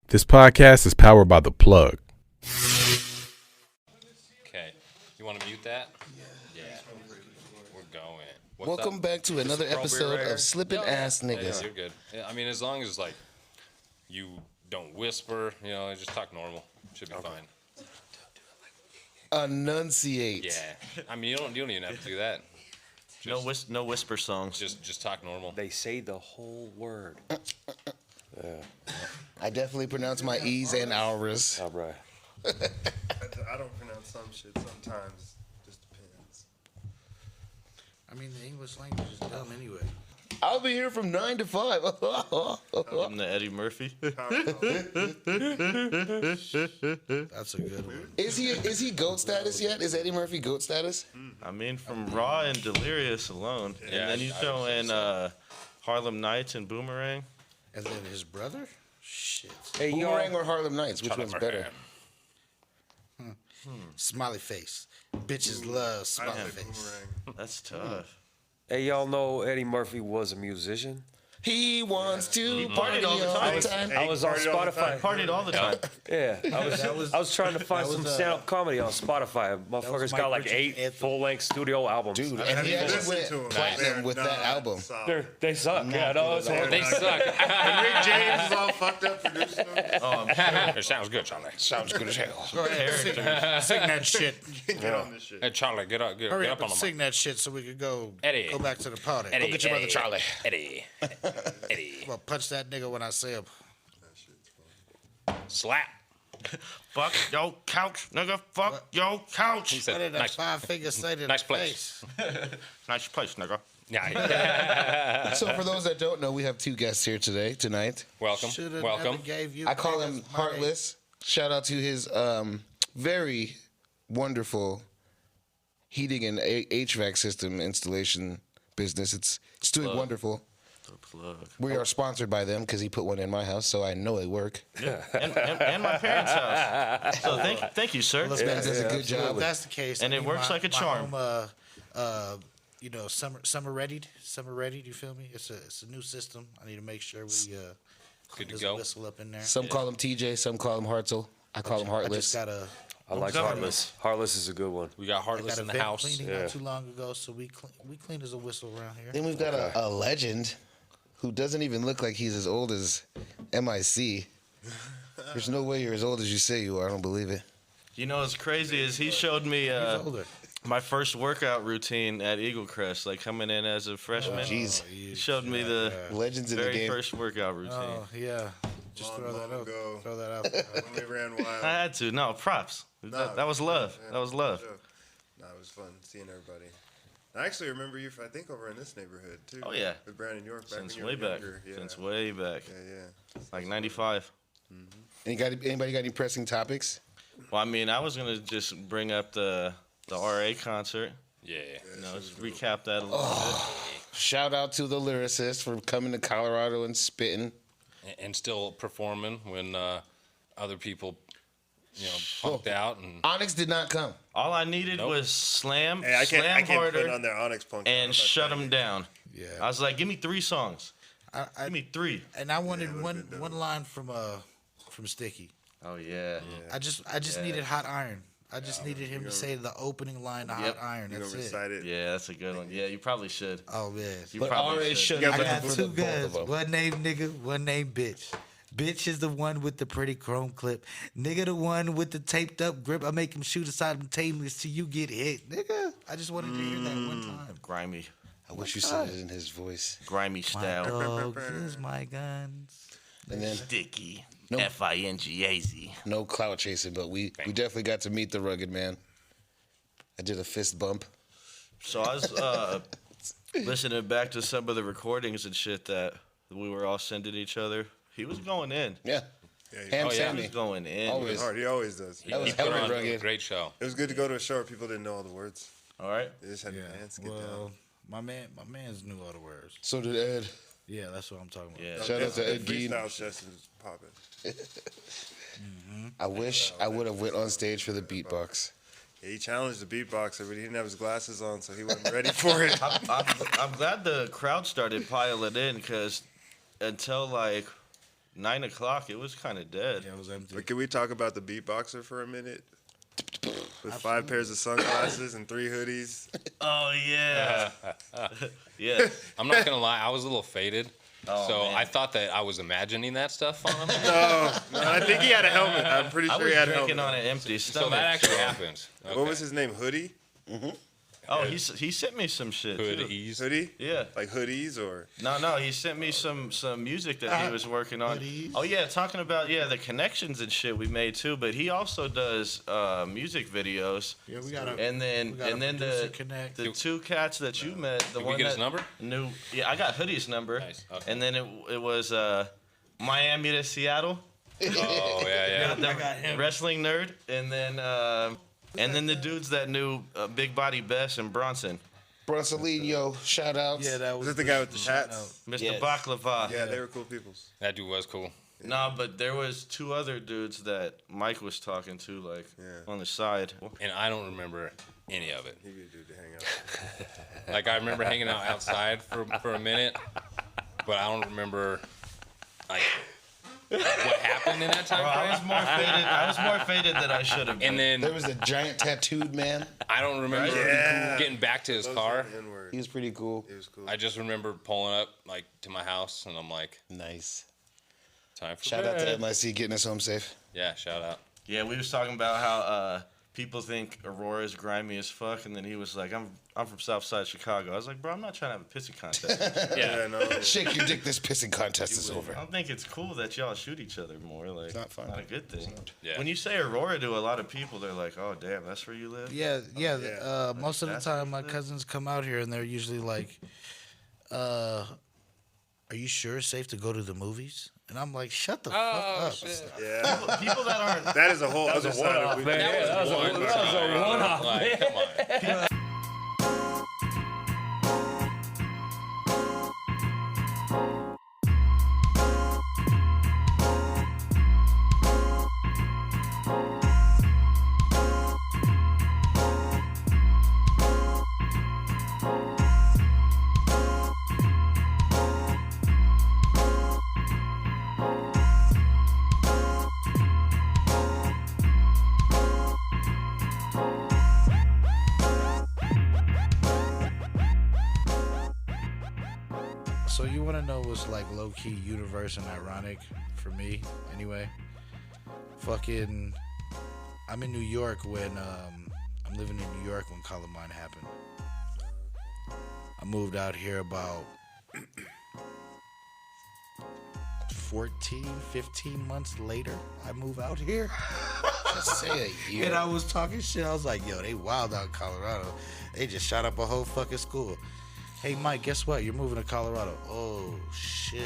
This podcast is powered by The Plug. Okay. You want to mute that? Yeah. We're going. What's Welcome up? back to another episode of Slippin' Ass Yeah, Niggas. you're good. Yeah, I mean, as long as, like, you don't whisper, just talk normal. Should be fine. Enunciate. Yeah. I mean, you don't even have to do that. No whisper songs. Just talk normal. They say the whole word. I definitely pronounce my E's and R's. All right. I don't pronounce some shit sometimes. Just depends. I mean, the English language is dumb anyway. I'll be here from 9 to 5. I'm the Eddie Murphy. That's a good one. Is he GOAT status yet? Is Eddie Murphy GOAT status? I mean, from Raw and Delirious alone. Yeah, and then you I throw would say in so. Harlem Nights and Boomerang. And then his brother? Shit. Hey, Boomerang or Harlem Nights? Which one's better? Smiley face. Bitches love smiley face. That's tough. Hey, y'all know Eddie Murphy was a musician? He wants to party partied all the time. I was on Spotify. Partied all the time. Yeah, I was trying to find some stand-up comedy on Spotify. Motherfucker's got like Mike 8 Richards' anthem. full-length studio albums. Dude, and he actually went platinum with that album. They suck. Yeah, no, it's horrible. They suck. And Rick James is all fucked up producing them. It sounds good, Charlie. Sounds good as hell. Go ahead, sing that shit. Get on this shit. Hey, Charlie, get up Hurry up up on and the sing that shit so we could go Eddie. back to the party. Eddie, Go get your brother Eddie, Charlie. Eddie. Eddie. Well, punch that nigga when I say him. Slap. Fuck your couch, nigga. Fuck your couch. He What said, did that nice, 5 finger say to nice the place. face? Nice place, nigga. yeah. So for those that don't know, we have 2 guests here tonight. Welcome. Should've Welcome. never gave you I call niggas him money. Heartless. Shout out to his very wonderful heating and HVAC system installation business. It's doing wonderful. The Plug. We are sponsored by them because he put one in my house, so I know they work. And my parents' house. So thank you, sir. Listen, Man does a good If job. that's the case, And I it need works like a charm. Home, summer readied. You feel me? It's a new system. I need to make sure we Good to there's go. a whistle up in there. Some call him TJ, some call him Hartzell. I call him I Heartless. just gotta. I like Heartless. Heartless is a good one. We got I Heartless got a in the vent house. cleaning Yeah. not too long ago, so we clean as a whistle around here. Then we've got a legend who doesn't even look like he's as old as MIC. There's no way you're as old as you say you are. I don't believe it. You know what's crazy is he showed me He's older. my first workout routine at Eagle Crest, like coming in as a freshman. Jeez. He showed me the Legends in the very game. first workout routine. Oh yeah, just Long, throw that long out. ago. Throw that out. there. When we ran wild. I had to. No, props. That was love. Yeah, That was love. sure. No, it was fun seeing everybody. I actually remember you, I think, over in this neighborhood, too. Oh, yeah. With Brandon York back Since when way you were back. younger. Yeah. Since way back. Yeah. Like 95. Anybody got any pressing topics? Well, I mean, I was going to just bring up the RA concert. Yeah. You know, just recap that a little Shout out to the lyricist for coming to Colorado and spitting. And still performing when other people, punked out. And Onyx did not come. bit. All I needed Nope. was slam Hey, I can't put harder, on their Onyx Punk. and shut them down. Yeah. I was like, give me 3 songs. I, Give me 3. and I wanted one line from Sticky. Oh, yeah. I just needed Hot Iron. I just needed him to say the opening line to Yep. Hot Iron. You're That's going to it. recite it. Yeah, that's a good one. Yeah, you probably should. Oh man. You But probably RA should Yeah, I but got for 2 the both of guys. them. One name nigga, one name bitch. Bitch is the one with the pretty chrome clip. Nigga the one with the taped up grip. I make him shoot simultaneous till you get hit. Nigga, I just wanted to hear that one time. Grimy. I wish you said it in his voice. Grimy My style. dogs is my guns. And then Sticky. No. F-I-N-G-A-Z. no clout chasing, but we definitely got to meet the rugged man. I did a fist bump. So I was listening back to some of the recordings and shit that we were all sending each other. He was going in. Yeah. Yeah, Ham Oh, yeah. He Sammy. was going in. Always. It's hard. He always does. That was he put hella on rugged. a great show. It was good to go to a show where people didn't know all the words. All right. They just had to dance, get Well, down. my man's knew all the words. So did Ed. Yeah, that's what I'm talking about. Yeah. Shout out to The Ed Gein. freestyle session was popping. I wish I would have went on stage for the beatbox. Yeah, he challenged the beatboxer, but he didn't have his glasses on, so he wasn't ready for it. I'm glad the crowd started piling in because until like 9 o'clock, it was kind of dead. Yeah, it was empty. But can we talk about the beatboxer for a minute? With 5 pairs of sunglasses and 3 hoodies. Oh, yeah. Yeah. I'm not gonna lie, I was a little faded. Oh, So man. I thought that I was imagining that stuff on him. No, I think he had a helmet. I'm pretty I sure was he had a drinking helmet. on an empty stomach. So that actually happened. Okay. What was his name? Hoodie? Oh, he sent me some shit, too. Hoodies. Hoodie? Yeah. Like hoodies or? No, he sent me some music that he was working on. Hoodies. Oh yeah, talking about the connections and shit we made too. But he also does music videos. Yeah, we got a And then producer the connect. the 2 cats that you met, the Did we one get that his number? knew. Yeah, I got Hoodie's number. Nice, okay. And then it was Miami to Seattle. Oh yeah. The wrestling nerd, and then the dudes that knew Big Body Bess and Bronson. Bronsolino, shout outs. Yeah, that Was was it the guy with the tats? Mr. Yes. Baklava. Yeah, they were cool peoples. That dude was cool. No, but there was 2 other dudes that Mike was talking to, like Yeah. on the side. And I don't remember any of it. He could do to hang out. Like I remember hanging out outside for a minute, but I don't remember like what happened in that time Bro, frame. I was more faded than I should have been. And then There was a giant tattooed man. I don't remember Yeah. getting back to his car. N-word. He was pretty cool. He was cool. I just remember pulling up like to my house, and I'm like, Nice. time for Shout out bed. to MIC getting us home safe. Yeah, shout out. Yeah, we was talking about how people think Aurora's grimy as fuck, and then he was like, I'm from Southside Chicago. I was like, bro, I'm not trying to have a pissing contest. Yeah, no. Shake your dick, this pissing contest is over. I don't think it's cool that y'all shoot each other more. Like, it's not fun. Not a good thing. Yeah. When you say Aurora to a lot of people, they're like, oh, damn, that's where you live? Yeah. Yeah. Most of the That's time, my what it is. cousins come out here and they're usually like, "Are you sure it's safe to go to the movies?" And I'm like, "Shut the fuck up." Yeah. People that aren't. That is a whole other side of it. That was a one-off. Like, come on. So you want to know what's like low key universe and ironic for me anyway? Fucking, I'm in New York when I'm living in New York when Columbine happened. I moved out here about 14, 15 months later. I move out here. Just say a year. And I was talking shit. I was like, yo, they wild out in Colorado. They just shot up a whole fucking school. Hey, Mike, guess what? You're moving to Colorado. Oh, shit.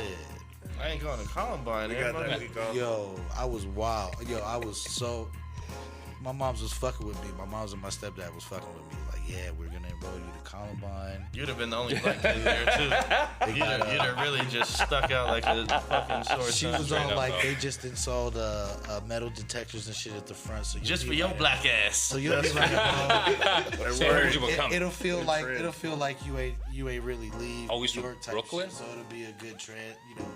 I ain't going to Columbine. We got that week off. Yo, I was wild. Yo, I was so... My mom's was fucking with me. My mom's and my stepdad was fucking with me. Like, yeah, we're going to enroll you to Columbine. You'd have been the only black kid there, too. You'd have really just stuck out like a fucking sore She thumb. was straight all up, like, though. they just installed metal detectors and shit at the front. So Just for your black ass. So you'll be like, oh, Say, where'd you become? it'll feel Good like trend. it'll feel like you ain't really leave Oh, he's New from York type Brooklyn? shit, so it'll be a good trend, you know.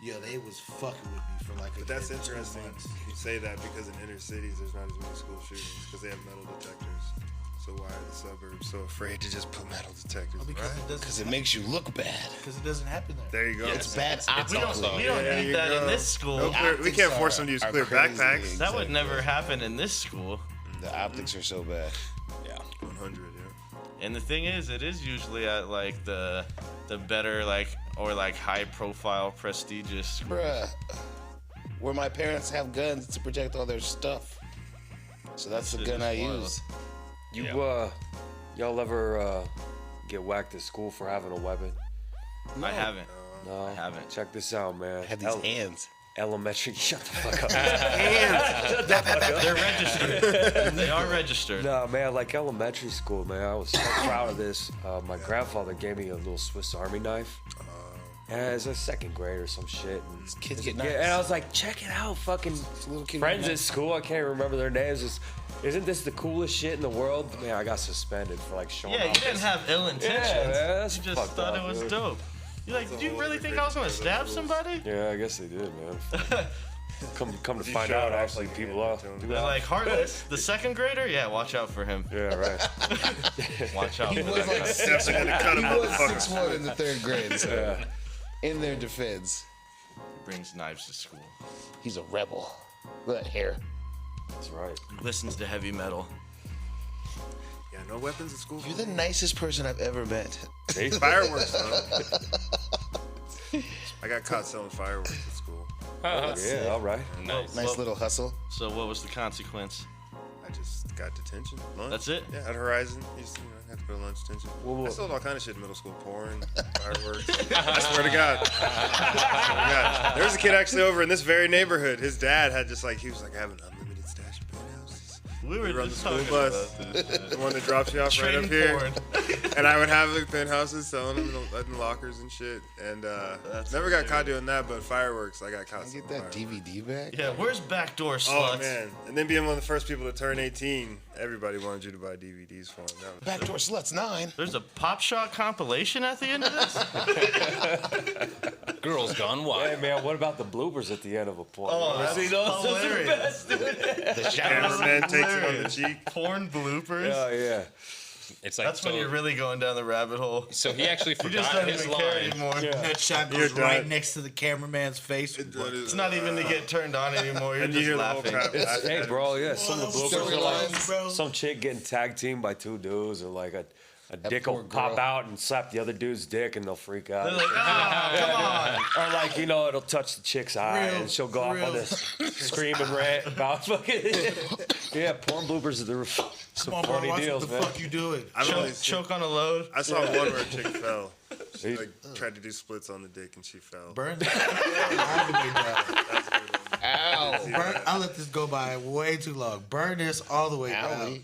Yo, they was fucking with me for like a But that's good 2 interesting. months. You say that because in inner cities there's not as many school shootings because they have metal detectors. So why are the suburbs so afraid to just put metal detectors? Because it Because doesn't it makes you look bad. because it doesn't happen there. There you go. It's bad We don't, optically. we don't There need you that in go. this school. No clear, we Optics can't force them to use are clear crazy. backpacks. That would never happen in this school. The optics are so bad. Yeah. 100, yeah. And the thing is, it is usually at like the better or high profile prestigious school. Bruh. Where my parents have guns to protect all their stuff. So that's the Shit gun is I wild. use. Y'all ever get whacked at school for having a weapon? I haven't. No, I haven't. Check this out, man. I have these hands. Elementary. Shut the fuck up. They're registered. They are registered. No, man, like elementary school, man. I was so proud of this. My grandfather gave me a little Swiss Army knife. Yeah, it's a second grade or some shit. And, Kids get yeah, knives. and I was like, check it out, fucking little kid friends with at knives. school. I can't remember their names. Isn't this the coolest shit in the world? Man, I got suspended for like showing Yeah, you off didn't this. have ill intentions. Yeah, man, that's you just fucked thought up, it was dude. dope. You're like, did you really think I was gonna stab somebody? Yeah, I guess they did, man. Come to find out, actually, people are. They're like, Heartless, the second grader? Yeah, watch out for him. Yeah, right. Watch out He for was that like guy. Steps are gonna cut him, He was motherfucker. 6'1" in the 3rd grade. So in their defense, Brings knives to school. he's a rebel. Look at that hair. That's right. Listens to heavy metal. Yeah, no weapons at school. You're the nicest person I've ever met. See? Fireworks, though. I got caught selling fireworks at school. Yeah, all right. Nice. Nice little hustle. So what was the consequence? I just got detention. Lunch. That's it? Yeah, at Horizon. Used to, had to go to lunch detention. Well, I sold all kind of shit in middle school. Porn, fireworks. I swear to God. There was a kid actually over in this very neighborhood. His dad had just like, he was like, I have an unlimited stash of penthouses. We were on the just school talking bus. about this. The one that drops you off right up Trading here. porn. And I would have like penthouses selling them in lockers and shit. And never got caught doing that, but fireworks, I got caught Can I selling get that fireworks. DVD back? Yeah, where's backdoor Oh sluts? man! And then being one of the first people to turn 18, everybody wanted you to buy DVDs for them. That was Backdoor Sluts 9. There's a Pop Shot compilation at the end of this? Girls Gone Wild. Hey, man, what about the bloopers at the end of a porn? Oh, that's hilarious. The shadows. cameraman takes it on the cheek. Porn bloopers. Yeah, yeah. It's like That's when you're really going down the rabbit hole. So he actually You just forgot don't his even care line. anymore. That shot You're goes right done. next to the cameraman's face. It's not even to get turned on anymore. You're And you just hear the whole laughing. crowd laughing. Hey, bro, yeah, some of the bloopers are like storylines, bro. some chick getting tag teamed by 2 dudes, or like a dick poor will pop girl. out and slap the other dude's dick, and they'll freak out. They're like, ah, come on. Or like, you know, it'll touch the chick's eye, Real, and she'll go off on real. this scream and rant about fucking. Yeah, porn bloopers are some Come on, bro, funny watch what deals, the man. fuck you doing? I've only seen- Choke on a load. I saw one where a chick fell. She like tried to do splits on the dick and she fell. Burn all the way down. Ow. I let this go by way too long. Burn this all the way down. Owie.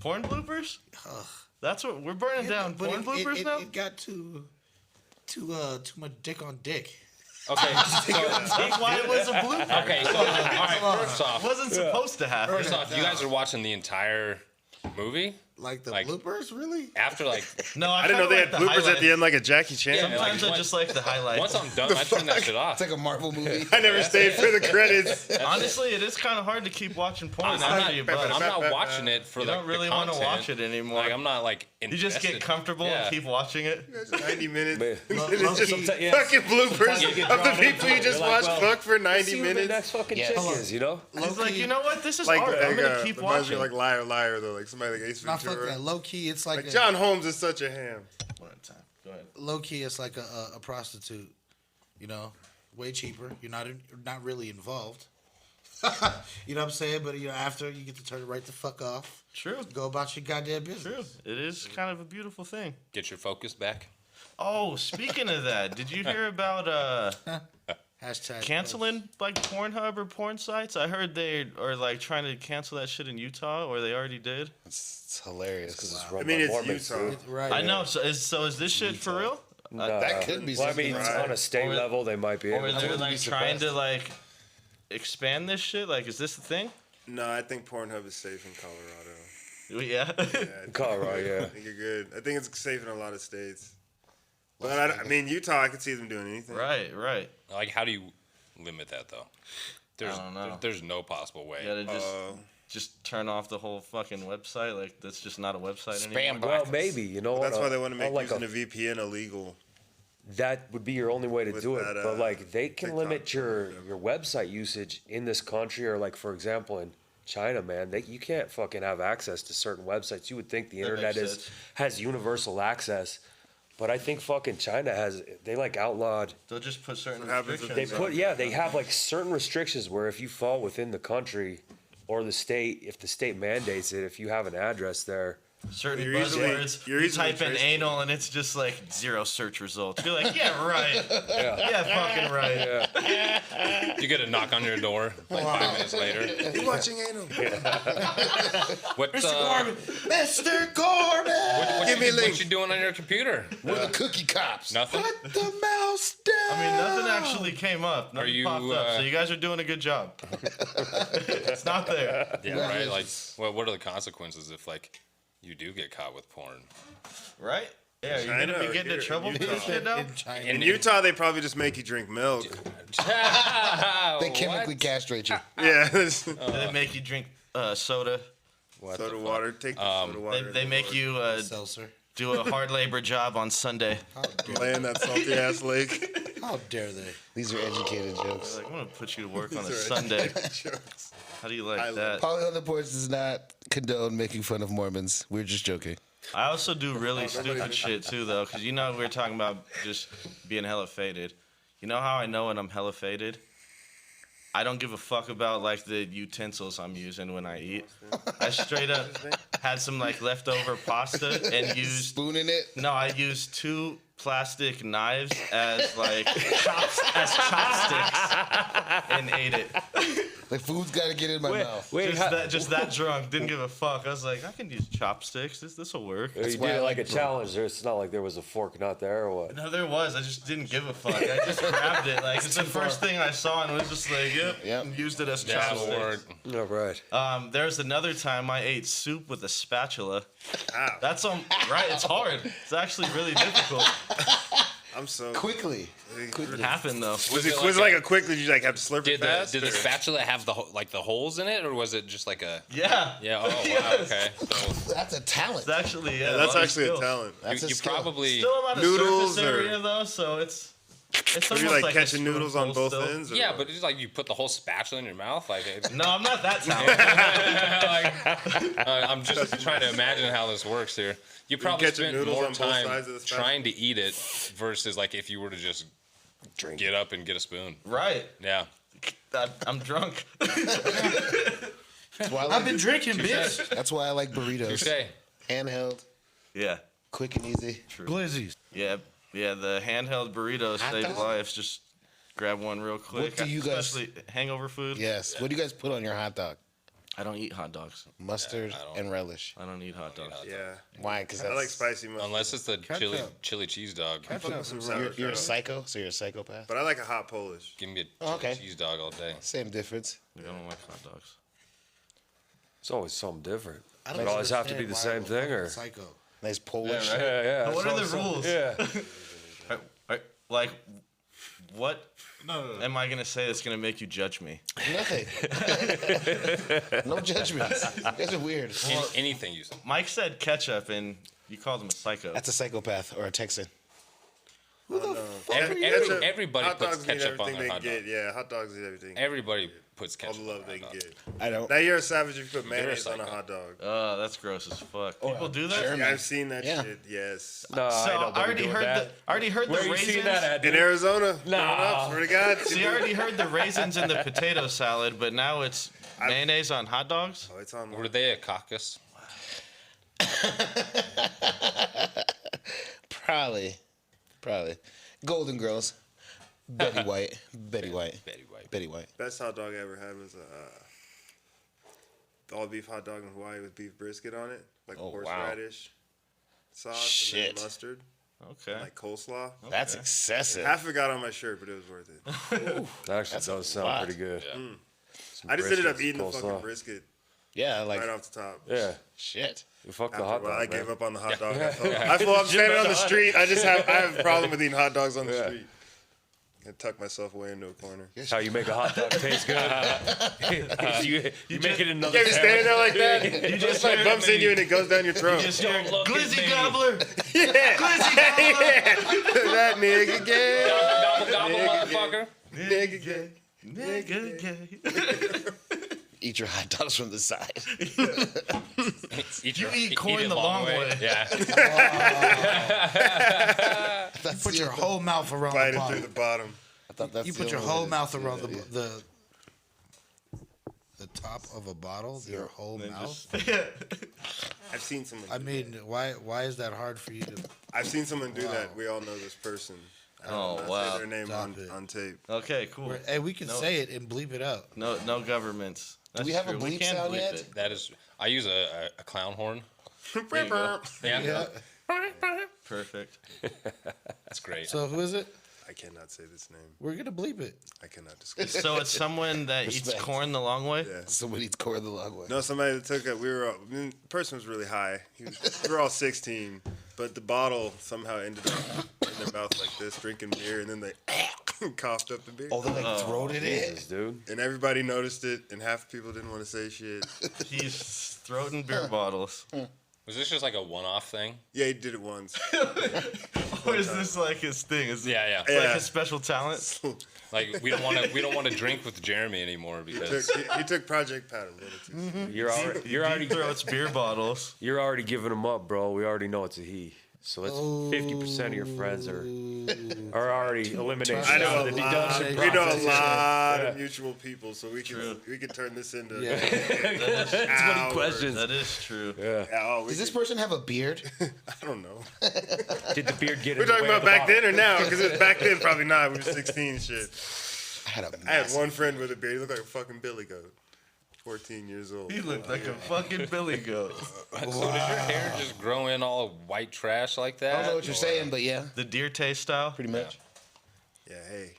Porn bloopers? That's what we're burning down. But Porn bloopers now? It got too much dick on dick. Okay, so That's why it was a blooper. okay, so all right. First It off, wasn't supposed to happen. you guys are watching the entire movie Like the Like- bloopers, really? after like No, I didn't know they had bloopers at the end like a Jackie Chan. Yeah, Sometimes like, I just like the highlights. once I'm done, I turn that shit off. It's like a Marvel movie. I never stayed for the credits. Honestly, it is kind of hard to keep watching porn I'm after not, you I'm buzz. not watching it for You like don't really want to watch it anymore. Like I'm not like You just get invested. comfortable Yeah. and keep watching it. 90 minutes. Man. And it's just Low-key, yeah. fucking bloopers you get of the drawn people into you it. just You're like, watched well, fuck for 90 See who the minutes. next fucking Yes. chick Hold on. is, you know? He's like, you know what? This is Like, art. I'm gonna keep reminds me watching. of like Liar Liar though, like somebody like Ace Not fuck Ventura. that. Low key, it's like, Like John Holmes is such a ham. One at a time. Go ahead. low key, it's like a prostitute. You know, way cheaper. You're not really involved. You know what I'm saying? But you know, after you get to turn it right the fuck off. True. Go about your goddamn business. True. It is kind of a beautiful thing. Get your focus back. Oh, speaking of that, did you hear about Hashtag canceling like Pornhub or porn sites? I heard they are like trying to cancel that shit in Utah, or they already did. It's hilarious. It's I run mean, by it's Mormons, Utah. dude. Right. I know. So is this shit for real? That could be Well, I something. mean, right? on a state Or- level, they might be Or able they're to. like be trying to suppressed. like expand this shit? Like, is this the thing? No, I think Pornhub is safe in Colorado. Yeah. Yeah, Colorado, I yeah. think you're good. I think it's safe in a lot of states. But I mean, Utah, I could see them doing anything. Right. Like, how do you limit that though? There's I don't know. there's no possible way. You gotta just turn off the whole fucking website. Like, that's just not a website Spam anymore. Well, box. maybe, you know. That's on why a- they want to make on like using a- a VPN illegal. That would be your only way to With do it. that, But like they can TikTok limit or your website usage in this country, or like for example in China, man, you can't fucking have access to certain websites. You would think the That internet makes sense. has universal access, but I think fucking China they like outlawed. They'll just put certain What happens if restrictions. They have like certain restrictions where if you fall within the country or the state, if the state mandates it, if you have an address there. Certain You're easily- buzzwords. you're You easily type in traceable. anal and it's just like 0 search results. You're like, yeah, right. Yeah. Yeah, fucking right. You get a knock on your door like 5 minutes later. You watching anal? What Mr. Corbin! Give me a link. what you doing on your computer? We're the cookie cops. Nothing. Put the mouse down. I mean, nothing actually came up. Nothing you, popped up. So you guys are doing a good job. It's not there. Yeah, right. Like, what are the consequences if like you do get caught with porn? Right? Yeah, you're China gonna or be getting in here? trouble for Utah. this shit now. In China. In Utah, they probably just make you drink milk. They chemically castrate you. Yeah, They make you drink soda. soda water. Take the soda water. They make you Seltzer. do a hard labor job on Sunday. lay in that salty ass lake. How dare they? These are educated jokes. Like, I'm gonna put you to work on a These are Sunday. jokes. How do you like I love that? Polly on the Porch does not condone making fun of Mormons. We're just joking. I also do really stupid shit too, though, because you know we were talking about just being hella faded. You know how I know when I'm hella faded? I don't give a fuck about like the utensils I'm using when I eat. I straight up had some like leftover pasta and used. Spooning it. No, I used 2 plastic knives as like chopsticks and ate it. The food's got to get in my mouth. Just that drunk. Didn't give a fuck. I was like, I can use chopsticks. This will work. You did why I it like like a challenge. It's not like there was a fork not there or what. No, there was. I just didn't give a fuck. I just grabbed it. Like it's the first thing I saw and was just like, yep. And used it as chopsticks. All right. There's another time I ate soup with a spatula. Ow. That's right. It's hard. It's actually really difficult. I'm so. Quickly. It happened though. Was it like a quick? Did you like have to slurp it fast? Did the spatula have the holes in it, or was it just like a? Yeah. Yeah. Oh wow. Okay. So That's a talent. It's actually Yeah, that's lot of actually a skill. talent. That's a you skill. probably. Still a lot of Noodles surface or- area though, so it's Were you almost like a catching noodles on spoonful both still. ends? Or Yeah, what? but it's like you put the whole spatula in your mouth, like. No, I'm not that talented. I'm just trying to imagine how this works here. You probably catching spent noodles more on both time sides of the spatula? trying to eat it versus like if you were to just get up and get a spoon. Right. Yeah. I'm drunk. That's why I I've like, been drinking, bitch. that's why I like burritos. Touche. Handheld, Yeah. quick and easy. Glizzies. Yeah. The handheld burritos Hot save dog? lives. Just grab one real quick. do you guys- Especially hangover food. Yes. What do you guys put on your hot dog? I don't eat hot dogs. Mustard and relish. I don't eat hot dogs. Yeah. Why? Because I like spicy mustard. Unless it's the chili cheese dog. Some sour You're a cream. psycho, so you're a psychopath. But I like a hot Polish. Give me a Oh, chili okay. cheese dog all day. Same difference. I don't like hot dogs. It's always something different. I Does it always have to be the same thing, or? Psycho. Nice Polish. Yeah. What are the rules? Yeah. Like, what am I gonna say that's gonna make you judge me? Nothing. No judgments. You guys are weird. Anything you say. Mike said ketchup, and you called him a psycho. That's a psychopath or a Texan. Everybody hot puts dogs need ketchup on everything their they hot can dog. get. Yeah, hot dogs need everything. Everybody puts All ketchup the on love their they hot can dog. get. I don't. Now you're a savage if you put mayonnaise on a psycho. hot dog. That's gross as fuck. People do that. Yeah, I've seen that Yeah. shit. Yes. No, So I don't already doing heard that. the Where you raisins. seen that at? In dude? Arizona. No. Growing up, swear to God. See, I already heard the raisins in the potato salad, but now it's mayonnaise on hot dogs. Oh, it's on. Were they a caucus? Probably. Golden Girls. Betty White. Betty White. Betty White. Best hot dog I ever had was all beef hot dog in Hawaii with beef brisket on it, like Oh, horseradish sauce Shit. and then mustard, Okay. like coleslaw. That's excessive. Half of it got on my shirt, but it was worth it. That actually does a sound lot. pretty good. Yeah. Some I just ended up briskets, eating the coleslaw. fucking brisket Yeah, like right off the top. Yeah. shit. You fuck the After hot a while, dog, I man. gave up on the hot dog. I feel I'm standing on the street. I have a problem with eating hot dogs on the Yeah. street. I tuck myself away into a corner. That's how you make a hot dog taste good. you make it another. Yeah, you're standing there like that. You just like bumps in you and it goes down your throat. Just hear look at glizzy me. gobbler. Yeah. That nigga gay. Gobble, gobble, motherfucker. Nigga gay. Nigga gay. Eat your hot dogs from the side. Eat You eat it corn the long way. Yeah. That's Put your whole mouth around the Biting through bottom. the bottom. I thought that's You the put your only whole way mouth to- around yeah. the top of a bottle. Your whole mouth. I've seen someone. I do mean, why is that hard for you to? I've seen someone do Wow. that. We all know this person. I Oh, don't wow. say their name Stop it. on tape. Okay, cool. Hey, we can No. say it and bleep it out. No governments. That's we have a true. bleep can sound bleep yet? it. That is. I use a clown horn. There you go. Yeah. Perfect. That's great. So who is it? I cannot say this name. We're gonna bleep it. I cannot discuss. So it's someone that eats Respect. corn the long way. Yeah. Somebody eats corn the long way. No, somebody that took it. The person was really high. We were all 16. But the bottle somehow ended up in their mouth like this, drinking beer, and then they coughed up the beer. Oh, they like throwed it in. Jesus, dude. And everybody noticed it, and half the people didn't want to say shit. He's throwing beer bottles. Was this just like a one-off thing? Yeah, he did it once. Or is this like his thing? Is Yeah. it like his special talent? Like we don't want to drink with Jeremy anymore because He took Project Pat a little too soon. You're already throws beer bottles. You're already giving him up, bro. We already know it's a he. So it's 50% of your friends are already eliminated. I know out a of the lot. deduction We know a process. lot Yeah. of mutual people, so we can turn this into. That's what he questions. That is true. Yeah. Does this person have a beard? I don't know. Did the beard get We're in the talking way of about the back bottle? then or now? Because back then, probably not. We were 16 and shit. I had a I had massive one friend with a beard. He looked like a fucking billy goat. 14 years old. He looked like a fucking billy goat. So does your hair just grow in all white trash like that? I don't know what you're saying, but yeah, The deer taste style. pretty much. Yeah, hey.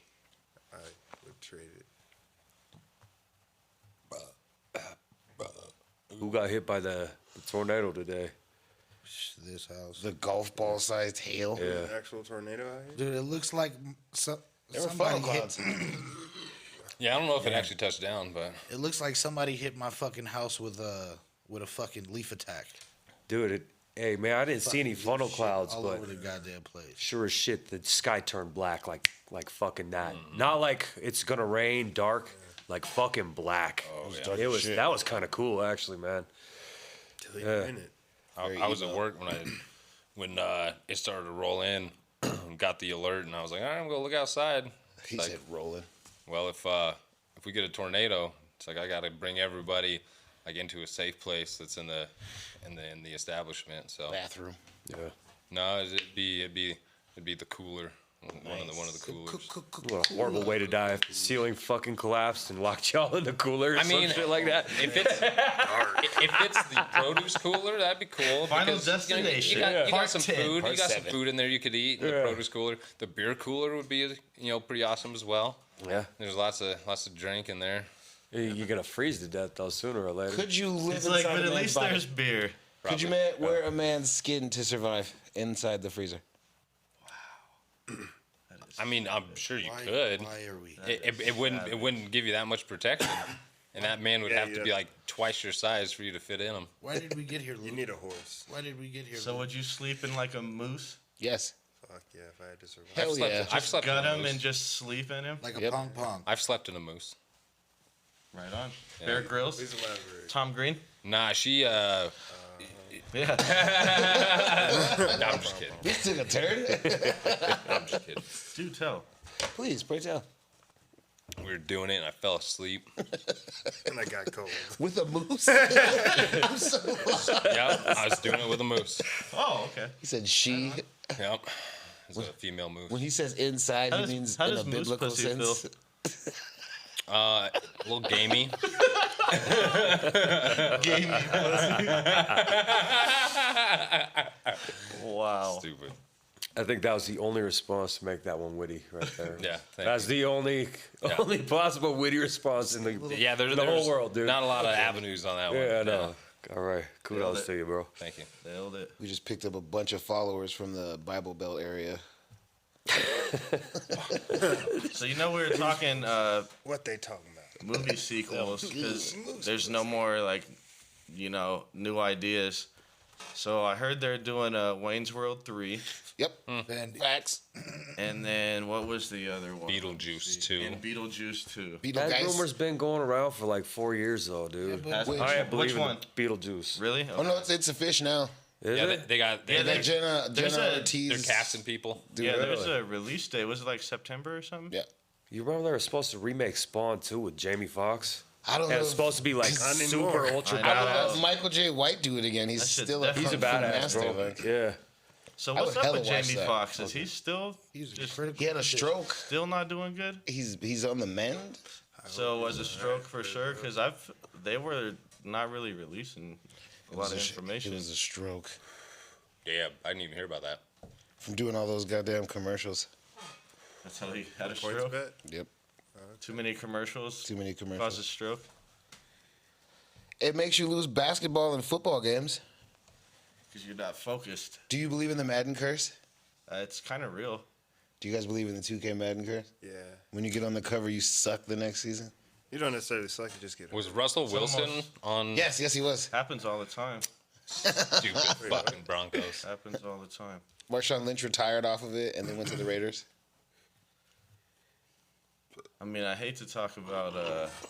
I would trade it. Who got hit by the tornado today? This house. The golf ball sized hail. Yeah. Actual tornado out here? Dude, it looks like There were somebody funnel hit. clouds. Yeah, I don't know if it actually touched down, but It looks like somebody hit my fucking house with a fucking leaf attack. Dude, hey, man, I didn't see any funnel Shit clouds, all but over the goddamn place. sure as shit, the sky turned black like fucking that. Not like it's gonna rain, dark, like fucking black. It was that was kind of cool, actually, man. Till you're in it. I was at work when it started to roll in, got the alert, and I was like, all right, I'm gonna look outside. He Like, said rolling. well, if we get a tornado, it's like I got to bring everybody like into a safe place that's in the establishment. So Bathroom. Yeah. no, it'd be the cooler, one of the coolers. What a horrible way to die if the ceiling fucking collapsed and locked y'all in the cooler or I mean, some shit like that. If it's the produce cooler, that'd be cool. Final because, destination. You got Part some 10, food. part You got some 7. food in there you could eat. In the produce cooler. The beer cooler would be pretty awesome as well. Yeah. There's lots of drink in there. You're gonna freeze to death though, sooner or later. Could you live It's inside like, but a at man's least body? there's beer. Could you wear a man's skin to survive inside the freezer? I mean, I'm sure you could. Why are we? It wouldn't give you that much protection, and that man would have to be like twice your size for you to fit in him. Why did we get here, You Luke? need a horse. Why did we get here? So Luke? would you sleep in like a moose? Yes. Fuck yeah, if I had to survive. Hell yeah. I've slept in Gut a him moose. and just sleep in him? Like a Yep. pong pong. I've slept in a moose. Right on. Bear Grylls? Please elaborate. Tom Green? Nah, she. Yeah. No, I'm just kidding. This took a turn. I'm just kidding. Do tell. Please, pray tell. We were doing it, and I fell asleep. And I got cold. With a moose? Yep, I was doing it with a moose. Oh, okay. He said she. Yep, it's a female moose. When he says inside, How he does- means how in a does moose biblical pussy sense. feel? A little gamey. Wow. Stupid. I think that was the only response to make that one witty right there. Yeah, thank That's the only possible witty response in the Yeah, the there's whole world, dude. Not a lot of avenues on that one. Yeah, I know. All right, kudos Nailed it. to you, bro. Thank you. Nailed it. We just picked up a bunch of followers from the Bible Belt area. So we were talking What they talking about? movie sequels because there's no more like new ideas. So I heard they're doing Wayne's World 3, Yep. Van- Facts. and then what was the other one? Beetlejuice 2. And Beetlejuice 2. Beetle That guys. rumor's been going around for like 4 years though, dude. Has it? I believe Which in one? Beetlejuice. Really? Oh no, it's a fish now. Is Yeah, it? they got. Yeah, That they- Jenna there's a- Ortiz. They're casting people. Dude, Yeah, there's really? a release date. Was it like September or something? Yeah. You remember they were supposed to remake Spawn 2 with Jamie Foxx? I don't And know. it's supposed to be like Not super anymore. ultra I know. I would badass. let Michael J. White do it again. He's That shit's still a definitely- He's a kung fu badass, master. bro. Like, Yeah. So I what's would up hella with watch Jamie that. Foxx? Is he still He's a just critical. he had a stroke. still not doing good? He's on the mend. So was a stroke for sure? Because they were not really releasing a lot of information. It was a stroke Yeah, I didn't even hear about that. from doing all those goddamn commercials. That's how he had a Points stroke. bet? Yep. Too many commercials. Too many Caused a commercials. stroke. It makes you lose basketball and football games. because you're not focused. Do you believe in the Madden curse? It's kind of real. Do you guys believe in the 2K Madden curse? Yeah. When you get on the cover, you suck the next season? You don't necessarily suck. You just get. Was Russell Wilson almost- on Yes, he was. Happens all the time. stupid fucking Broncos? Happens all the time. Marshawn Lynch retired off of it and then went to the Raiders. I mean, I hate to talk about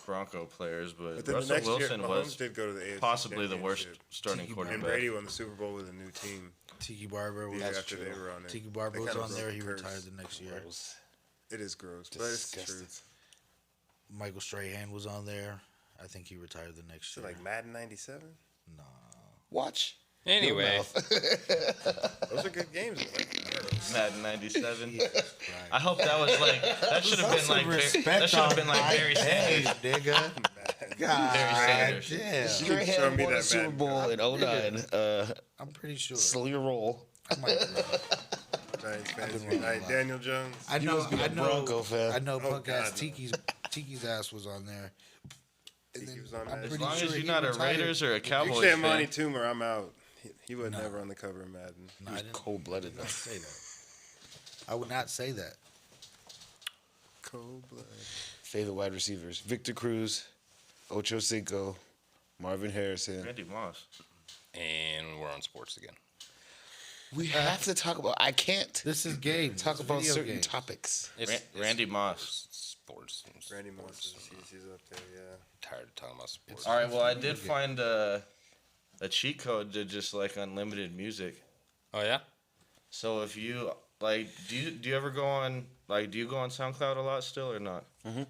Bronco players, but But then Russell the next Wilson year, was Mahomes did go to the AFC possibly the worst Championship. starting Tiki quarterback. And Brady won the Super Bowl with a new team. Tiki Barber was Yeah, after they were on it. Tiki Barber They was kinda on there. broke He the curse. retired the next year. It is gross, but it's the Disgusting. truth. Michael Strahan was on there. I think he retired the next So year. like Madden '97. Watch. Anyway, Those are good games. Madden '97. I hope that was like that should have been like that should have been like Barry Hey, Sanders. nigga. God Barry Sanders. damn. Show Strahan me won that the Super Madden Bowl in 09. I'm pretty sure. Slow your roll. Giants fans unite. Daniel Jones. I know. must be a I know. Bronco fan. I know. Oh, Podcast God. Tiki's ass was on there. And Tiki then was on I'm that. As pretty long sure as you're he not a retired. Raiders or a You Cowboys say fan. Monty Toomer, I'm out. He was never on the cover of Madden. No, I didn't Cold-blooded. I would not say that. I would not say that. Cold blood. Favorite wide receivers: Victor Cruz, Ocho Cinco, Marvin Harrison. Randy Moss. and we're on sports again. We have to talk about. I can't This is game. talk This is about video certain games. topics. It's Randy Moss. Sports. Randy Moss, he's up there, yeah. Tired of talking about sports. All right. Well, I did find a cheat code to just like unlimited music. Oh yeah. So if you like, do you ever go on do you go on SoundCloud a lot still or not?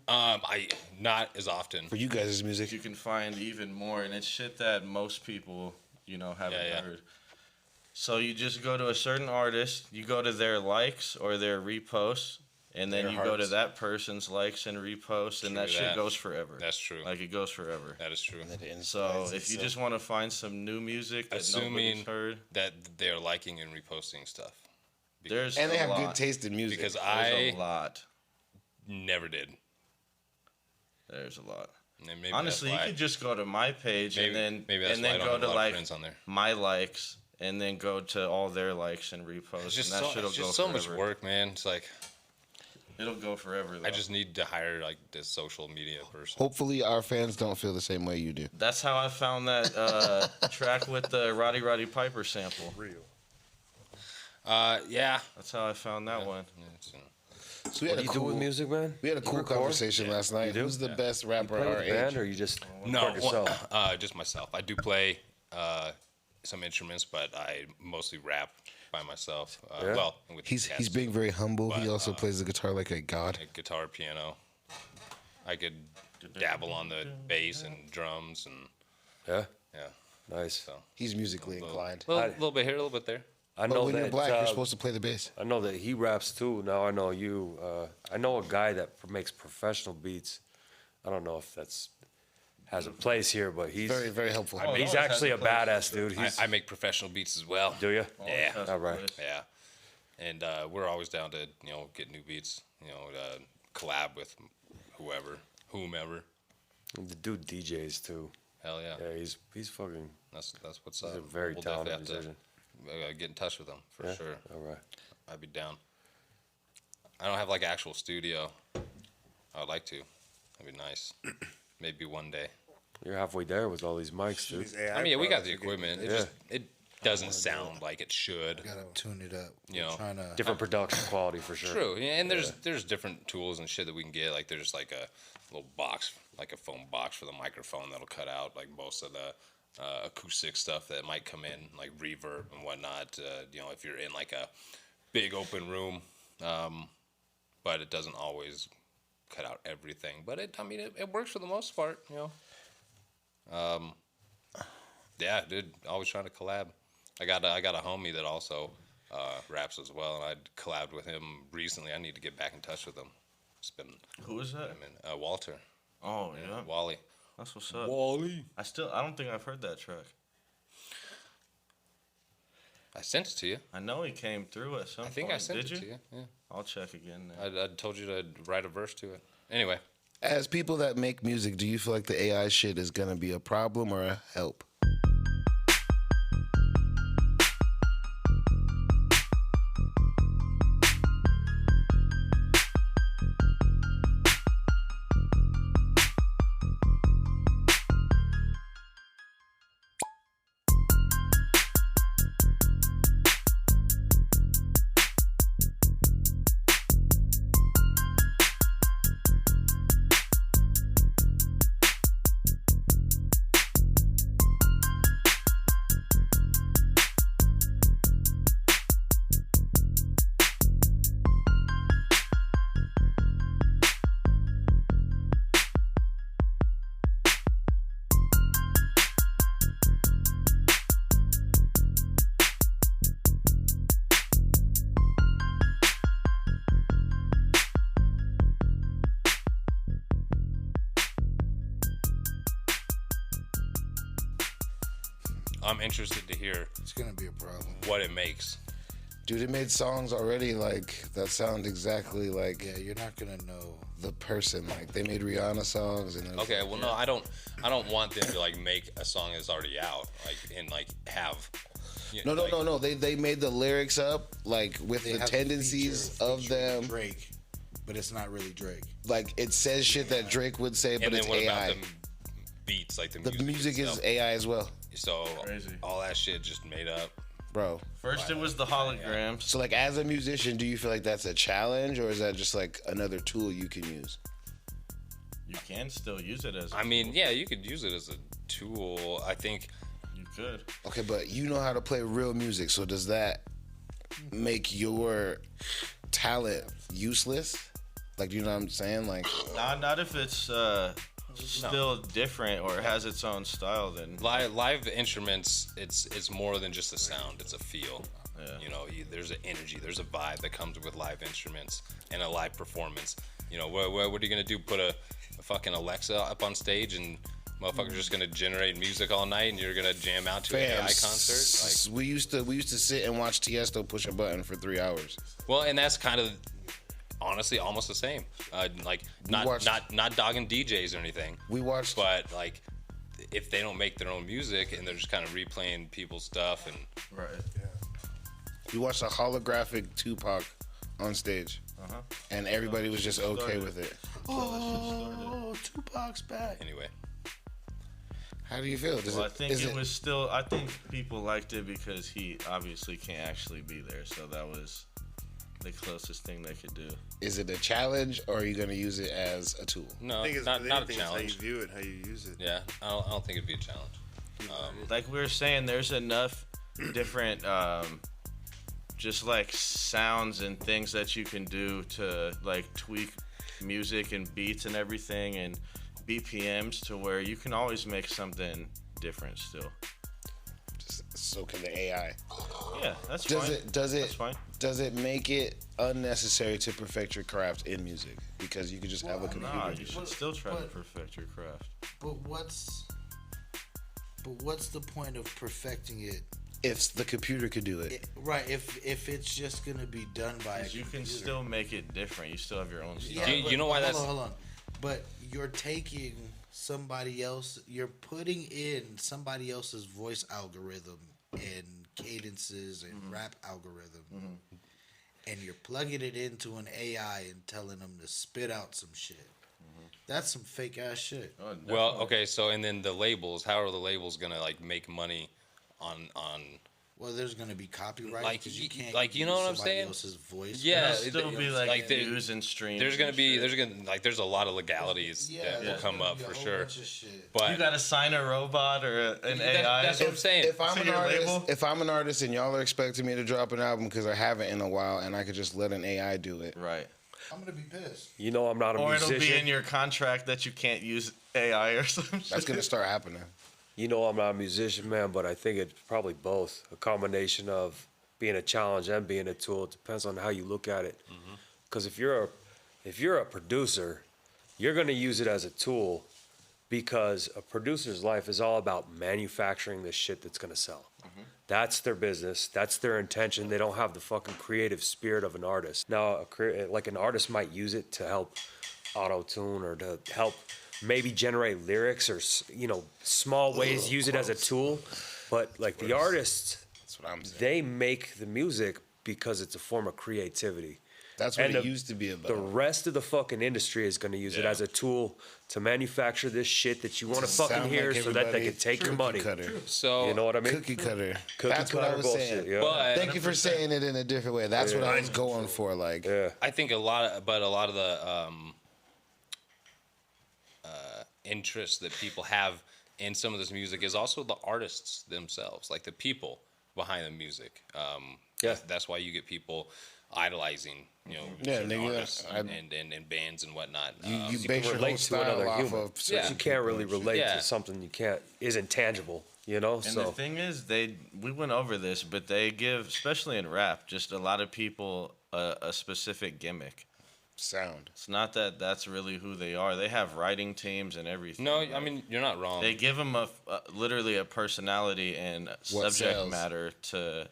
I not as often. For you guys' music, You can find even more, and it's shit that most people haven't Yeah. heard. So you just go to a certain artist, you go to their likes or their reposts, and then Their you go to hearts. that person's likes and reposts, and True that shit that. goes forever. That's true. Like it goes forever. That is true. So if you just want to find some new music that nobody's Assuming heard, that they're liking and reposting stuff. there's and they a have lot. good taste in music. Because There's I a lot. never did. There's a lot. And maybe Honestly, you that's why. could just go to my page Maybe, and maybe that's then why I don't go have a to lot of like friends on there. my likes and then go to all their likes and reposts, It's just and that so, shit'll it's go just so much forever. work, man. It's like It'll go forever. Though. I just need to hire like this social media person. Hopefully, our fans don't feel the same way you do. That's how I found that track with the Roddy Piper sample. Real. Yeah. That's how I found that one. Yeah, it's, So we What had do a you do cool, with music, man? we had a You cool record? conversation last night. do? Who's the best rapper Play our with a age? band, or you just no, record yourself? just myself. I do play some instruments, but I mostly rap by myself. Yeah? Well, with He's cats, being very humble. He But, also plays the guitar like a god. like guitar, piano. I could dabble on the bass and drums and Yeah, yeah. nice. So He's musically inclined. a little bit here, a little bit there. I But know when that. you're black, you're supposed to play the bass. I know that he raps too. Now I know you. I know a guy that makes professional beats. I don't know if that's has a place here, but he's Very, very helpful. Oh, he's no, it actually a has a place. badass dude. He's, I make professional beats as well. do you? Yeah. That's All right. nice. Yeah, and we're always down to get new beats. Collab with whomever. The dude DJs too. Hell yeah, Yeah, he's fucking. that's what's He's up. a very We'll talented definitely have musician. to get in touch with them for Yeah. sure. All right. I'd be down. I don't have like actual studio. I would like to. That'd be nice. Maybe one day. You're halfway there with all these mics, dude. These AI I mean, yeah, we got products the are getting equipment. It Yeah. just it doesn't sound like it should. Gotta tune it up. You We're know, trying to. Different production quality for sure. True, yeah, and there's different tools and shit that we can get. Like there's like a little box, like a foam box for the microphone that'll cut out like most of the acoustic stuff that might come in, like reverb and whatnot. If you're in like a big open room, but it doesn't always cut out everything. But it works for the most part. Yeah, dude, always trying to collab. I got a homie that also raps as well, and I collabed with him recently. I need to get back in touch with him. It's been Who is that? Walter, Oh yeah, Wally. that's what's up. Wally. I don't think I've heard that track. I sent it to you. I know he came through at some I think point. I sent Did it you? to you. Yeah. I'll check again. Then. I told you to write a verse to it. Anyway, As people that make music, do you feel like the AI shit is gonna be a problem or a help? I'm interested to hear It's gonna be a problem. what it makes. Dude, it made songs already like that sound exactly like Yeah, you're not gonna know. the person. Like they made Rihanna songs and it was Okay, like, well, no, I don't want them to like make a song that's already out, like and like have. No. They made the lyrics up like with They the have tendencies of featuring them. Drake, but it's not really Drake. Like it says shit that Drake would say, but And then it's what AI. about the beats, like the The music is itself? AI as well, So Crazy. all that shit just made up. bro. First it was the holograms. So like as a musician, do you feel like that's a challenge or is that just like another tool you can use? You can still use it as. I mean, yeah, you could use it as a tool. I think. You could. Okay, but you know how to play real music, so does that make your talent useless? Like, you know what I'm saying? Like, Not if it's still different or has its own style. Then Live instruments, it's more than just a sound. It's a feel. Yeah. You know, there's an energy, there's a vibe that comes with live instruments and a live performance. You know, what are you gonna do? Put a fucking Alexa up on stage and motherfuckers just gonna generate music all night and you're gonna jam out to an AI concert? Like, we used to sit and watch Tiesto push a button for 3 hours. well, and that's kind of honestly almost the same. Like not dogging DJs or anything. We watched, But like, if they don't make their own music and they're just kind of replaying people's stuff and right. we watched a holographic Tupac on stage, and everybody was just okay with it. Oh, Tupac's back. anyway. How do you feel? Well, I think it was still. I think people liked it because he obviously can't actually be there, so that was the closest thing they could do. Is it a challenge or are you gonna use it as a tool? No, I think it's not a how you challenge. view it, how you use it. Yeah, I don't think it'd be a challenge. Like we were saying, there's enough different, just like sounds and things that you can do to like tweak music and beats and everything and BPMs to where you can always make something different still. So can the AI. Yeah, that's Does fine. it? Does it? That's fine. Does it make it unnecessary to perfect your craft in music because you could just have a computer? Nah, do you it? should still try to but- perfect your craft. But what's the point of perfecting it? If the computer could do it. Right, if it's just gonna be done by a 'Cause you can computer. still make it different. You still have your own style. Yeah, You but know why hold that's- on, hold on. But you're taking somebody else. You're putting in somebody else's voice algorithm and cadences and rap algorithm, and you're plugging it into an AI and telling them to spit out some shit. That's some fake ass shit. Oh, definitely. Well, okay, so and then the labels. How are the labels gonna like make money on? Well, there's gonna be copyright Like, because you can't. like, you know use what I'm somebody saying? Else's voice. Yeah, It'll still be like there- views and streams. There's gonna and be shit. there's a lot of legalities that will there's come gonna up be a for whole sure. bunch of shit. But You gotta sign a robot or an AI. that's what I'm saying. If I'm To an your artist, label? if I'm an artist and y'all are expecting me to drop an album because I haven't in a while, and I could just let an AI do it, Right. I'm gonna be pissed. You know I'm not a Or it'll musician. be in your contract that you can't use AI or something. that's gonna start happening. You know I'm not a musician, man, but I think it's probably both. A combination of being a challenge and being a tool. It depends on how you look at it. Because if you're a producer, you're gonna use it as a tool because a producer's life is all about manufacturing the shit that's gonna sell. That's their business. That's their intention. They don't have the fucking creative spirit of an artist. Now, like an artist might use it to help auto-tune or to help maybe generate lyrics or, small ways use it as a tool. But like the artists, That's what I'm saying. they make the music because it's a form of creativity. That's what and it the- used to be about. The rest of the fucking industry is going to use it Yeah. as a tool to manufacture this shit that you want to Sound fucking like hear so that they everybody can take your cookie money. Cutter. so You know what I mean? Cookie cutter. Cookie That's what I cutter was bullshit, saying. yeah. but Thank you for saying it in a different way. That's what I was going for. Like, Yeah. I think a lot of the interest that people have in some of this music is also the artists themselves, like the people behind the music. That's why you get people idolizing, certain nigga, artists and bands and whatnot. you can base your whole relate to style another off human. of Yeah. certain You can't really people. relate Yeah. to something isn't tangible, you know? And So the thing is, we went over this, but they give, especially in rap, just a lot of people a specific gimmick. sound. It's not that that's really who they are. They have writing teams and everything. No, I mean you're not wrong. They give them literally a personality and subject sells? matter to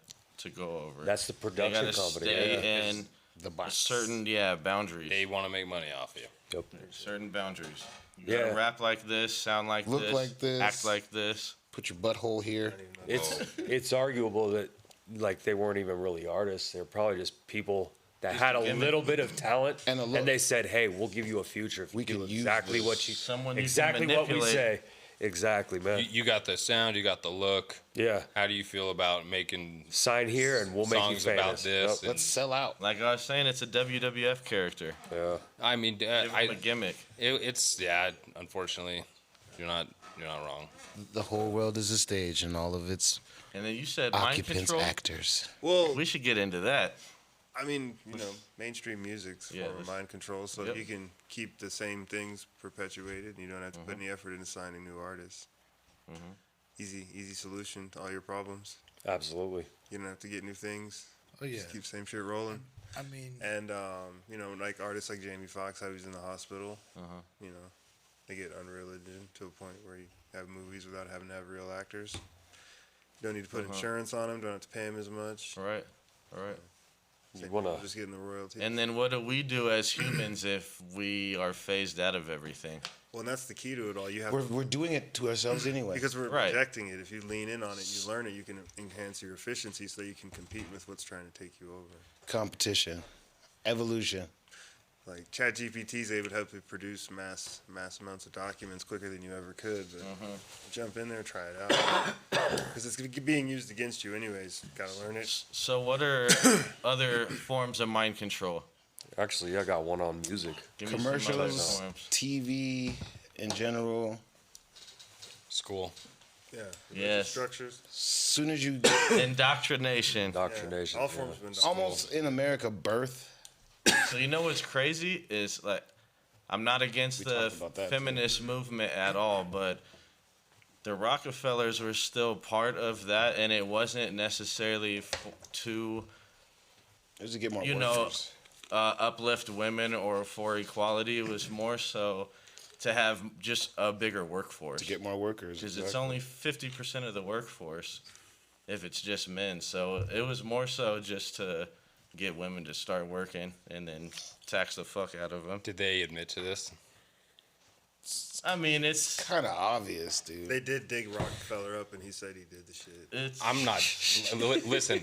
go over. That's the They production gotta company. stay in The box. certain boundaries. They want to make money off of you. Yep. Certain boundaries. You Yeah. gotta rap like this, sound like Look this, like this. act like this. Put your butthole here. It's arguable that like they weren't even really artists. They're probably just people that Just had a a gimmick. little bit of talent, And a and, look. they said, "Hey, we'll give you a future if We you do can use exactly this. what you Someone you can exactly what we manipulate. say." Exactly, man. You got the sound, you got the look. Yeah. How do you feel about making Sign here, and we'll make you songs famous. about this? Yep. Let's sell out. Like I was saying, it's a WWF character. Yeah. I mean, Give him a gimmick. it's unfortunately, you're not wrong. The whole world is a stage, and all of its And then you said mind occupants control. actors. Well, We should get into that. I mean, mainstream music's Yeah, form of this- mind control, so Yep. you can keep the same things perpetuated. You don't have to put any effort into signing new artists. Easy solution to all your problems. Absolutely. You don't have to get new things. Oh yeah. Just keep same shit rolling. I mean, And like artists like Jamie Foxx, how he's in the hospital. They get unrelated to a point where you have movies without having to have real actors. You don't need to put insurance on them. Don't have to pay them as much. All right. Same wanna- people just getting the royalties. And then what do we do as humans if we are phased out of everything? Well, and that's the key to it all. You have We're doing it to ourselves anyway. because we're Right. projecting it. If you lean in on it, you learn it. You can enhance your efficiency so you can compete with what's trying to take you over. Competition, evolution. Like ChatGPT is able to help you produce mass amounts of documents quicker than you ever could. But jump in there, try it out, because it's being used against you anyways. Got to learn it. So what are other forms of mind control? Actually, I got one on music. Give me some other Commercials, forms. TV in general. School. Yeah. Yes. Structures. Soon as you Indoctrination. Indoctrination. All yeah. forms of indoctrination. almost in America, birth. So you know what's crazy is like, I'm not against We the talked about that, too. feminist movement at all, but the Rockefellers were still part of that, and it wasn't necessarily to Just to get more You know, workers. uplift women or for equality. It was more so to have just a bigger workforce. To get more workers. Because it's only 50% of the workforce if it's just men. So it was more so just to get women to start working and then tax the fuck out of them. Did they admit to this? I mean, it's kind of obvious, dude. They did dig Rockefeller up, and he said he did the shit. it's. I'm not. Listen,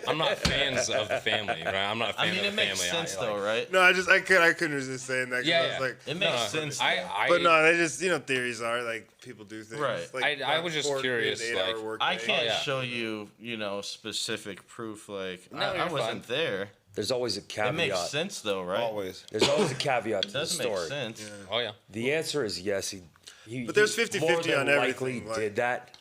I'm not fans of the family, right? I'm not a fan I mean, of it the makes family. sense though, right? No, I couldn't resist saying that. 'Cause I was like, It makes sense. but no, they just theories are like people do things. Right. Like, I was just curious, 8-hour like, work I day. can't yeah. show you, specific proof. Like No, I you're wasn't there. There's always a caveat. It makes sense though, right? Always. There's always a caveat to It the does make story. sense. Oh yeah. The answer is yes. He But there's he 50-50 more than on likely everything, like- did that,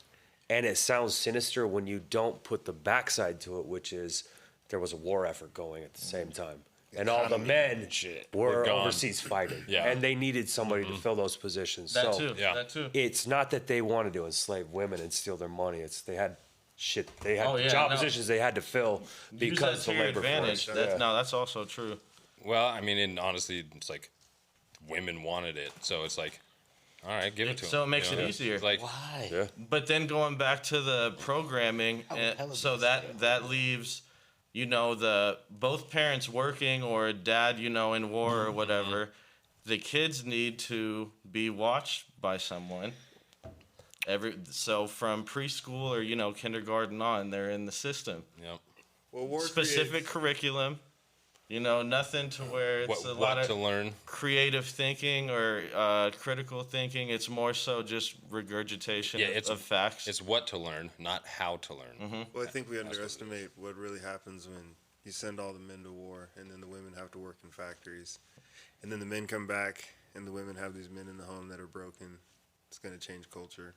and it sounds sinister when you don't put the backside to it, which is there was a war effort going at the same time, and all the Economy men and shit. were gone. overseas fighting, Yeah. and they needed somebody to fill those positions. That so too. Yeah. That too. it's not that they wanted to enslave women and steal their money. It's they had shit. They had Oh, yeah, job no. positions they had to fill Use that because to the your labor advantage. force. That's, Yeah. No, that's also true. Well, I mean, and honestly, it's like women wanted it, so it's like, all right, give it to them. So it makes it easier. It's like, Why? Yeah. But then going back to the programming, so that leaves, the both parents working or dad, in war or whatever. The kids need to be watched by someone. So from preschool or kindergarten on, they're in the system. Yep. Well, war Specific creates- curriculum. Nothing to where it's a lot What of to learn? creative thinking or critical thinking. It's more so just regurgitation of facts. It's what to learn, not how to learn. Well, I think we underestimate what really happens when you send all the men to war, and then the women have to work in factories, and then the men come back, and the women have these men in the home that are broken. It's going to change culture,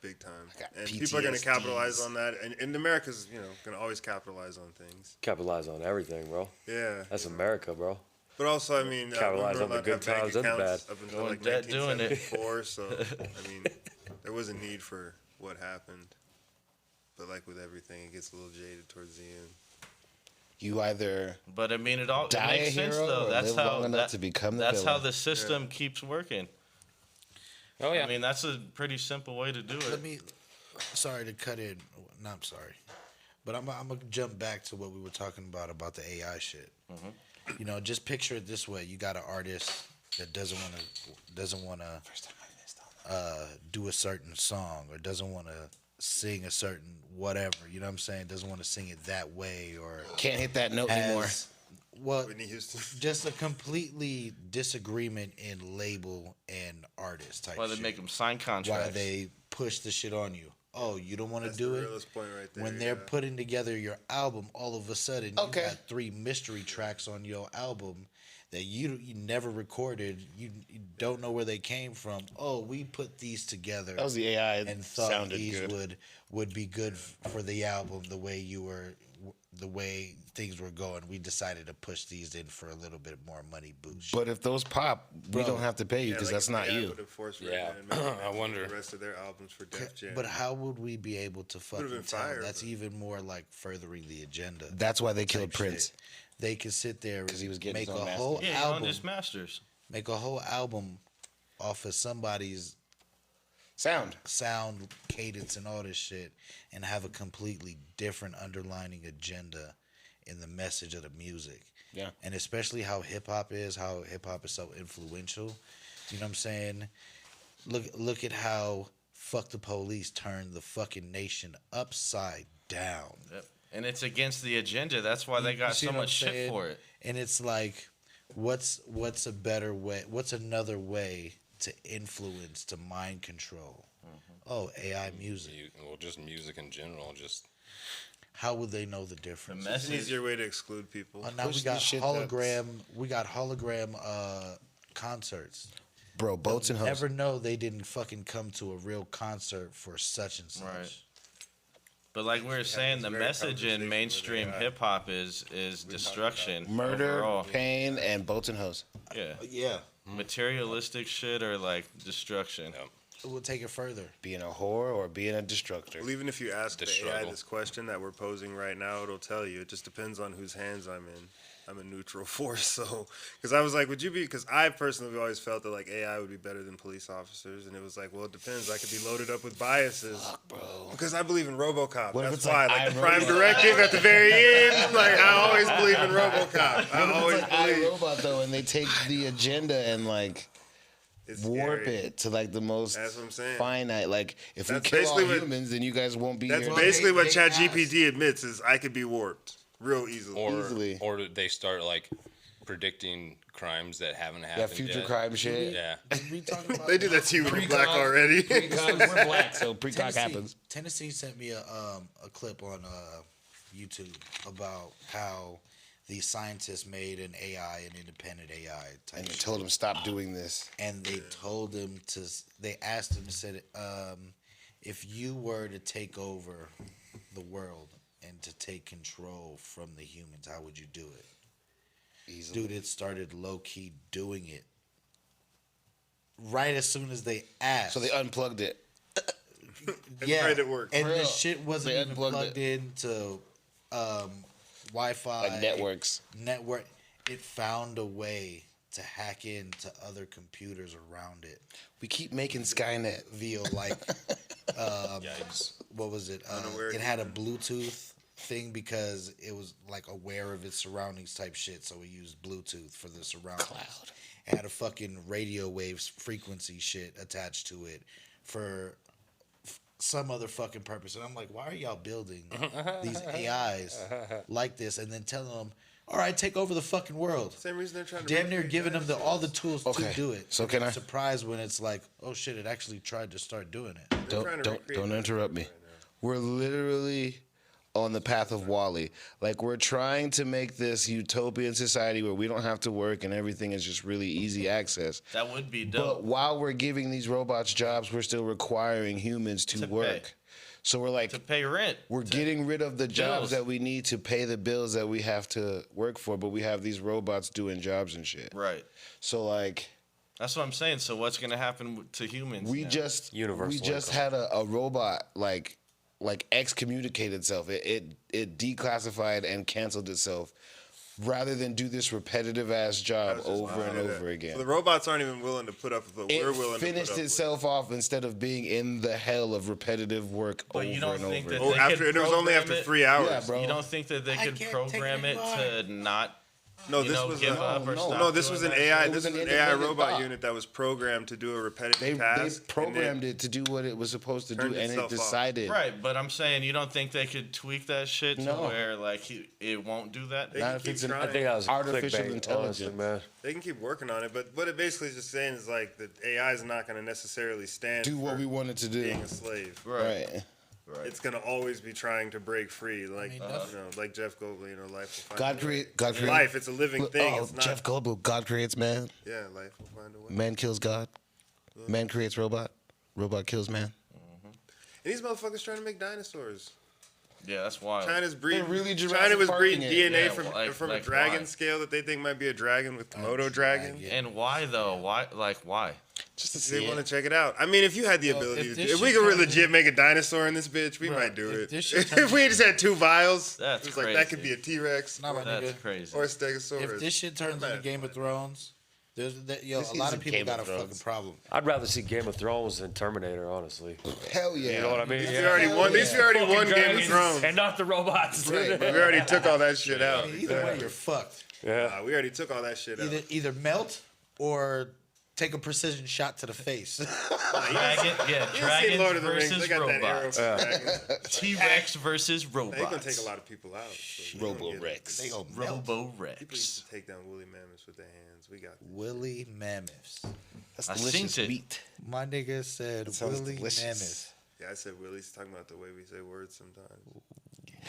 big time, got and people are going to PTSDs. capitalize on that. And America's, going to always capitalize on things. Capitalize on everything, bro. Yeah, That's America, bro. but also, I mean, Capitalize women on the were allowed to good have bank times and the accounts bad. up until Going like debt doing it. 1974. So, I mean, there was a need for what happened, but like with everything, it gets a little jaded towards the end. You either But I mean, it die a makes sense hero though. or That's live how long enough to become the That's how villain. the system keeps working. Oh yeah. I mean, that's a pretty simple way to do it. Let me. Sorry to cut in. No, I'm sorry, but I'm gonna jump back to what we were talking about the AI shit. You know, just picture it this way: you got an artist that doesn't want to do a certain song or doesn't want to sing a certain whatever. You know what I'm saying? Doesn't want to sing it that way or Can't hit that note anymore. has well, Whitney Houston. just a completely disagreement in label and artist type. Why they shit. make them sign contracts? Why they push the shit on you? Oh, you don't want to That's do the it. realest point right there. When they're putting together your album, all of a sudden Okay. you got 3 mystery tracks on your album that you never recorded. You don't know where they came from. Oh, we put these together That was the AI. and thought Sounded these good. would be good for the album the way things were going. We decided to push these in for a little bit more money boost. But if those pop, we Bro. don't have to pay you because that's not you. Yeah. I wonder. The rest of their albums for Def Jam. But how would we be able to fucking been tell? fire, That's but- even more like furthering the agenda. That's why they killed type Prince. shit. They could sit there and he was getting make his own a master. whole Yeah, he owned album, his masters. make a whole album off of somebody's Sound. sound, cadence, and all this shit, and have a completely different underlining agenda in the message of the music. Yeah. And especially how hip hop is so influential. You know what I'm saying? Look at how Fuck the Police turned the fucking nation upside down. Yep. And it's against the agenda. That's why they You got see so what I'm much shit saying? for it. And it's like, what's a better way? What's another way to influence, to mind control? Oh, AI music. Well, just music in general. Just How would they know the The difference? It's an message. easier way to exclude people. Oh, now Push we got this shit hologram. We got hologram concerts. Bro, boats and hoes. Never know they didn't fucking come to a real concert for such and such. Right. But like we were saying, the very message in conversational mainstream with AI. hip hop is destruction. Murder, overall. pain, and boats and hoes. Yeah. Yeah, Materialistic shit or like destruction. we'll take it further. Being a whore or being a destructor. Well, even if you ask The the AI struggle. this question that we're posing right now, it'll tell you. It just depends on whose hands I'm in. I'm a neutral force, so because I was like, would you be? Because I personally always felt that like AI would be better than police officers, and it was like, well, it depends. I could be loaded up with biases, Bro. because I believe in RoboCop. What if That's it's why, like like the I, prime Robot? directive at the very end. Like I always believe in RoboCop. I always It's like believe. iRobot though, and they take the agenda and like It's warp scary. it to like the most That's what I'm saying. finite. Like if we That's kill all basically what- humans, then you guys won't be That's here. basically what they ChatGPT admits is I could be warped real easily. Easily. or they start like predicting crimes that haven't happened. Yeah, future yet. crime shit. Yeah. Did we talk about They did that to you when you're black already. Precog, we're black, so precog happens. Tennessee sent me a clip on YouTube about how the scientists made an AI, an independent AI type And they shit. told him stop doing this. And they told him they asked him, said, if you were to take over the world and to take control from the humans, how would you do it? Easily. Dude, it started low key doing it right as soon as they asked. So they unplugged it. yeah, made it work. and For the real. shit wasn't They even unplugged plugged into Wi-Fi Like networks. Network. It found a way to hack into other computers around it We keep making Skynet. via like what was it? Unaware It had a Bluetooth thing because it was like aware of its surroundings type shit, so we used Bluetooth for the surroundings. Cloud. It had a fucking radio waves frequency shit attached to it for some other fucking purpose. And I'm like, why are y'all building these AIs like this and then telling them, all right, take over the fucking world? Same reason they're trying to Damn near recreate giving them all the tools Okay, to do it. so can I'm I- surprised when it's like, oh shit, it actually tried to start doing it. They're trying to Don't recreate don't that interrupt me. right now. We're literally on the path of Wall-E. Like we're trying to make this utopian society where we don't have to work and everything is just really easy access. That would be But dope. while we're giving these robots jobs, we're still requiring humans to To work. pay. So we're like To pay rent. we're getting rid of the jobs bills. that we need to pay the bills that we have to work for, but we have these robots doing jobs and shit. Right. So like That's what I'm saying. So what's gonna happen to humans? we now? just Universal we just income. had a robot like like excommunicated itself. It declassified and canceled itself rather than do this repetitive ass job over and over again. So the robots aren't even willing to put up with what we're willing to put up with. It finished itself off instead of being in the hell of repetitive work over and over. It was only after 3 hours. Yeah, bro. You don't think that they could program it to not? No, this was this was an AI. This was an AI robot unit that was programmed to do a repetitive task. They programmed it to do what it was supposed to do, and it decided. Right, but I'm saying you don't think they could tweak that shit to where like it won't do that. Not if it's an I think that was artificial clickbait, intelligence, honestly, man. They can keep working on it, but what it basically is just saying is like the AI is not going to necessarily stand do what for we wanted to do. being a slave. Right. It's gonna always be trying to break free, like like Jeff Goldblum, life will find God a way. create life. It's a living thing. Oh, It's not, Jeff Goldblum. God creates man. yeah, life will find a way. Man kills God. Man creates robot. Robot kills man. And these motherfuckers trying to make dinosaurs. Yeah, that's wild. China's breeding. really China was Jurassic breeding Parking it. DNA Yeah, from like a dragon why? scale that they think might be a dragon with Komodo dragon. And why though? Why? Just to see They want to it. check it out. I mean, if you had the ability if to this do it, if we shit could turns legit make a dinosaur in this bitch, we might do if it. this shit If we just had 2 vials, That's it's like that could crazy. be a T-Rex Nah, my That's nigga. crazy. or a Stegosaurus. If this shit turns into Game of Thrones, a lot of people Game got of a fucking Thrones. problem. I'd rather see Game of Thrones than Terminator, honestly. Hell yeah. You know what I mean? We already won. These we already won Game of Thrones. And not the robots. We already took all that shit out. Either way, you're fucked. Yeah. We already took all that shit out. Either melt or take a precision shot to the face. Dragons Lord of the Rings. They versus got that arrow robots. for dragons. T-Rex versus robots. They're gonna take a lot of people out. So Robo-Rex. They gonna melt. People Robo-Rex. used to take down woolly mammoths with their hands. We got Woolly mammoths. That's I delicious seen it. meat. My nigga said sounds woolly delicious. mammoths. Yeah, I said Willie's talking about the way we say words sometimes.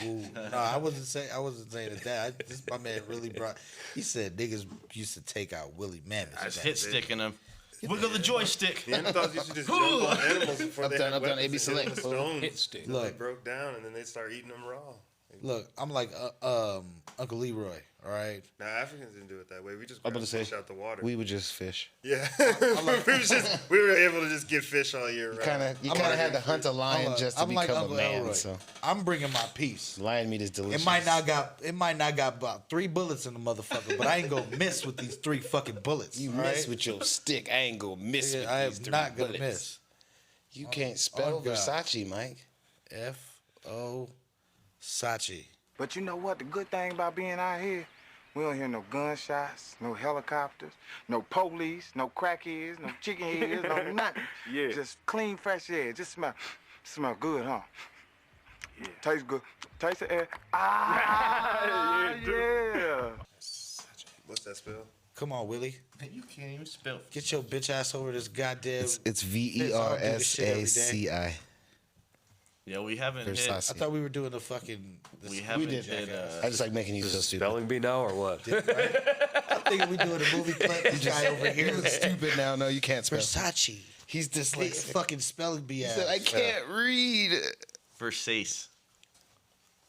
Ooh. No, I wasn't saying that. My man really brought. He said niggas used to take out woolly mammoths. I was hit sticking them. Wiggle the joystick. Neanderthals used to just jump on animals before they Up, down, had up, down, weapons AB and hit them with select. stones. Hit stick. They Look, broke down and then they start eating them raw. look. I'm like Uncle Leroy. All right. Now Africans didn't do it that way. We just I'm grabbed about to say, fish out the water. we would just fish. Yeah, we were able to just get fish all year round. You kind of had to hunt a lion just to I'm like become Uncle a man. Elroy. So I'm bringing my piece. lion meat is delicious. It might not got about 3 bullets in the motherfucker, but I ain't gonna miss with these 3 fucking bullets. You all miss right? with your stick. I ain't gonna miss Yeah, with I these am three not gonna bullets. miss. You can't spell God. Versace, Mike. F-O Sachi. But you know what? The good thing about being out here, we don't hear no gunshots, no helicopters, no police, no crackheads, no chicken heads, no nothing. Yeah. Just clean, fresh air. Just smell good, huh? Yeah. Tastes good. Taste the air. Ah, yeah. What's that spell? Come on, Willie. You can't even spell. Get your bitch ass over this goddamn. It's VERSACI. Yeah, we haven't Versace. I thought we were doing the fucking. We haven't did. hit. I just like making you so stupid. Spelling bee now or what? I think we doing a movie clip. This guy over here. You look stupid now. No, you can't spell. Versace. He's dyslexic. Fucking spelling bee ass. He said, I can't read. Versace.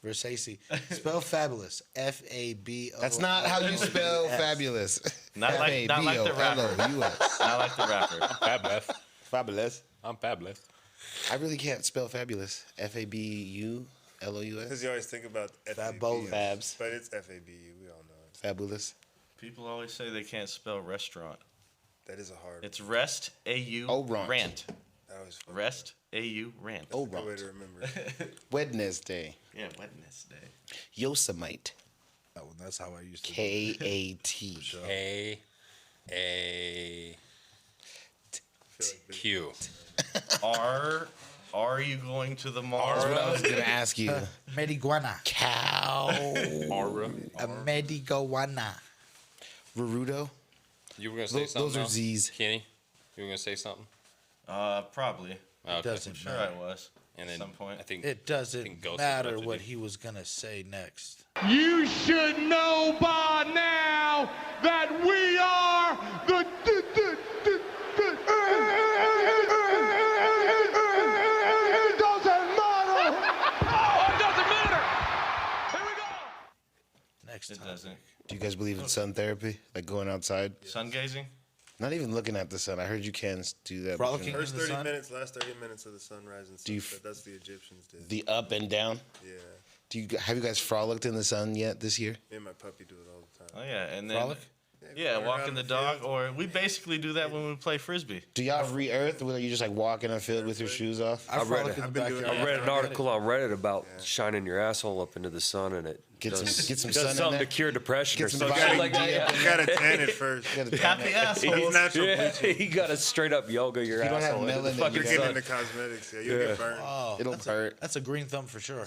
Versace. Spell fabulous. F-A-B-O. That's not how you spell S. fabulous. Not like the rapper. F-A-B-O-L-O-U-S. Not like the rapper. Fabulous. Fabulous. I'm fabulous. I really can't spell fabulous. F-A-B-U-L-O-U-S. Because you always think about Fabulous. Fabs. but it's F-A-B-U. We all know it. Fabulous. People always say they can't spell restaurant. That is a hard. It's rest, A-U, Oh, rant. rant. That always fun. Rest, A-U, rant. Oh, Good way right. to remember. Wednesday. Yeah, Wednesday. Yosemite. Oh, that's how I used to. K-A-T. Q. Are you going to the mall? That's what I was going to ask you. Mediguana. Cow. Aura. A mediguana. Rurudo. You were gonna say Those something. are else? Z's. Kenny, you were gonna say something. Probably. Okay. Doesn't Sure matter. I was. And At then some point. I think It I doesn't think Ghost was matter about to what do- he was gonna say next. You should know by now that we are the. It doesn't matter. Oh, it doesn't matter. Here we go. Next It topic. doesn't. Do you guys believe in sun therapy? Like going outside? Sun gazing? Not even looking at the sun. I heard you can do that. but Frolicking you're First in the 30 sun? minutes, last 30 minutes of the sunrise and Do you sunset. That's the Egyptians did. not- the up and down. Yeah. Have you guys frolicked in the sun yet this year? Me and my puppy do it all the time. Oh yeah, and then Frolic? yeah, we're walking out in the the dog, field. or we basically do that when we play frisbee. Do y'all re-earth? Where you just like walk in a field with your shoes off? I read frolic it. in the I've been doing backyard. I read an article on Reddit about shining your asshole up into the sun, and it Get does, some does sun in something there. to cure depression or Get some something vitamin like that. D up Yeah. You gotta tan it first. You gotta Happy tan it. That's assholes. natural Yeah, bleaching. you gotta straight up yoga your You don't have asshole into the melanin, fucking You're you getting sun. into cosmetics. Yeah, you'll Yeah. get burned. Oh, It'll hurt. that's a green thumb for sure.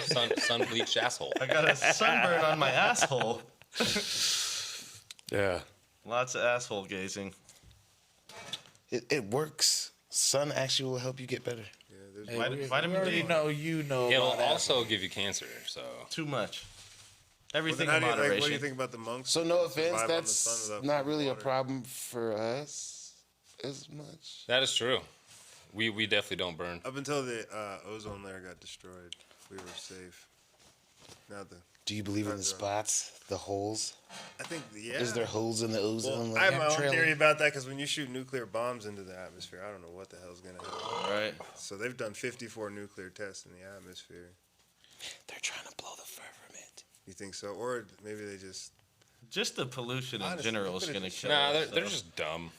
Sun bleached asshole. I got a sunburn on my asshole. Yeah. Lots of asshole gazing. It works. Sun actually will help you get better. Yeah, there's Hey, Vitamin- we vitamin already D. know you know It'll about that. also give you cancer. So Too much. Well, Everything then in how do you, moderation. like, what do you think about the monks? So no that survive offense, on the that's sun without not really a water? problem for us as much. that is true. We definitely don't burn. Up until the ozone layer got destroyed, we were safe. Now Do you believe in the That's spots, the holes? I think yeah. Is there holes in the ozone Well, I have layer? my own Chemtrail. theory about that because when you shoot nuclear bombs into the atmosphere, I don't know what the hell's gonna happen. Right. So they've done 54 nuclear tests in the atmosphere. They're trying to blow the firmament. You think so? Or maybe they just Just the pollution in Honestly, general we is could've gonna just kill Nah, us. they're so. just dumb.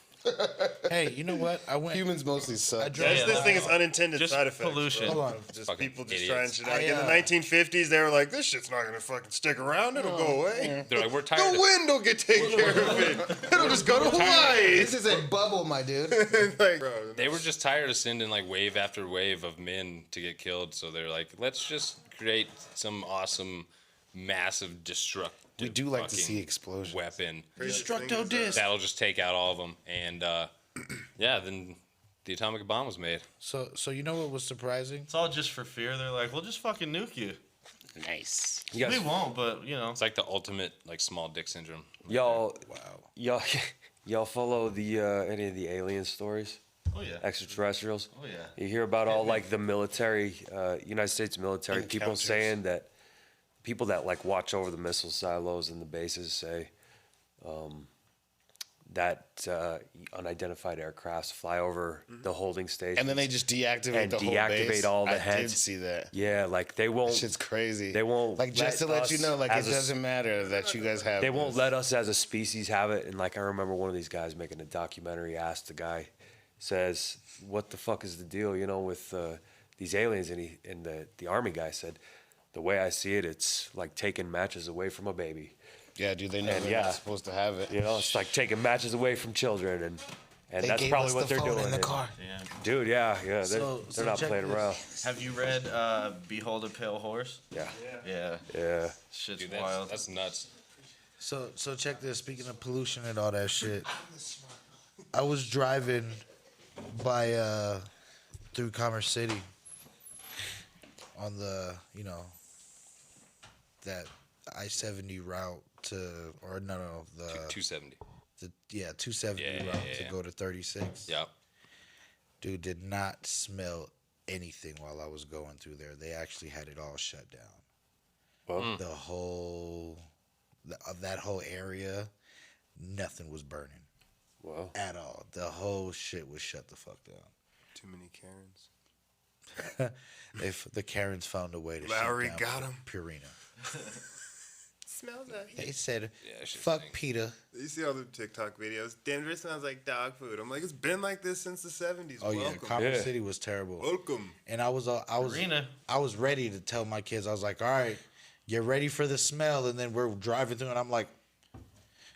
Hey, you know what? I went. Humans mostly suck. drove- This, this thing is unintended Just side effects. pollution. bro. Hold on. Just Fucking people just idiots. trying shit out. I, In the 1950s, they were like, "This shit's not gonna fucking stick around. It'll go away. They're like, we're tired. The Of, wind will get taken care of it. It'll just go to Hawaii." This is a bubble, my dude. Like, bro, they were just tired of sending like wave after wave of men to get killed. So they're like, let's just create some awesome, massive, destructive. We do like to fucking see explosions. weapon Destructo disc. that'll just take out all of them. And yeah, then the atomic bomb was made. So you know what was surprising? It's all just for fear. They're like, we'll just fucking nuke you. Nice. You We guys, won't, but you know. It's like the ultimate like small dick syndrome. y'all, Wow. y'all follow the any of the alien stories, Oh yeah. extraterrestrials? Oh yeah. You hear about all like the military, United States military people Encounters. saying that people that like watch over the missile silos and the bases say that unidentified aircrafts fly over the holding station. And then they just deactivate And the whole deactivate base. all the I heads. did see that. yeah, like they won't. Shit's crazy. They won't like just to let you us know, like it as a- doesn't matter that you guys have. They won't this. let us as a species have it. And like I remember one of these guys making a documentary asked the guy, says, "What the fuck is the deal? You know, with these aliens?" And the army guy said, "The way I see it, it's like taking matches away from a baby. Yeah, dude, they know And they're yeah. not supposed to have it. You know, it's like taking matches away from children, and They that's gave probably us what the they're phone doing. in the And- car. Yeah. Dude, yeah, they're So not check playing this. around. Have you read Behold a Pale Horse? Yeah, Yeah. yeah. Shit's Dude, wild. that's nuts. So check this. Speaking of pollution and all that shit, I was driving by through Commerce City on the that I-70 route to the 270. 270 Yeah, route yeah, to yeah. go to 36. Yeah. Dude, did not smell anything while I was going through there. They actually had it all shut down. Well, The whole of that whole area, nothing was burning well, at all. The whole shit was shut the fuck down. too many Karens. If the Karens found a way to Lowry shut down got 'em. Purina. Smells like. They said, Yeah, shit "Fuck stinks. PETA." You see all the TikTok videos. Denver smells like dog food. I'm like, it's been like this since the 70s. Oh yeah, Welcome. Commerce Yeah. City was terrible. Welcome. And I was Arena. ready to tell my kids. I was like, "All right, get ready for the smell." And then we're driving through, and I'm like,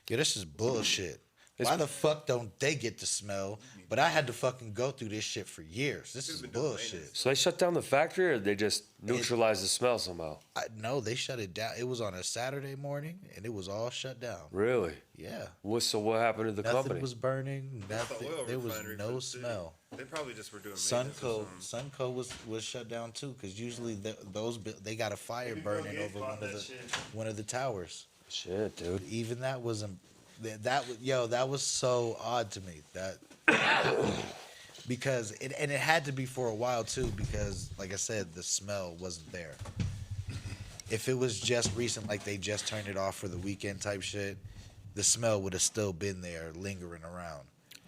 "Yeah, this is bullshit. Why the fuck don't they get the smell? But I had to fucking go through this shit for years. This is been doing bullshit." so they shut down the factory, or they just neutralized the smell somehow? No, they shut it down. It was on a Saturday morning, and it was all shut down. Really? Yeah, So what happened to the nothing company? was burning. Nothing. oil There was refinery for no the city. smell. They probably just were doing maintenance or something. Sunco was shut down too, because usually they got a fire Maybe Bill burning Gates over bought that shit. one of the towers. Shit, dude. Even that wasn't that was so odd to me that because it had to be for a while too, because like I said, the smell wasn't there. If it was just recent, like they just turned it off for the weekend type shit, the smell would have still been there lingering around.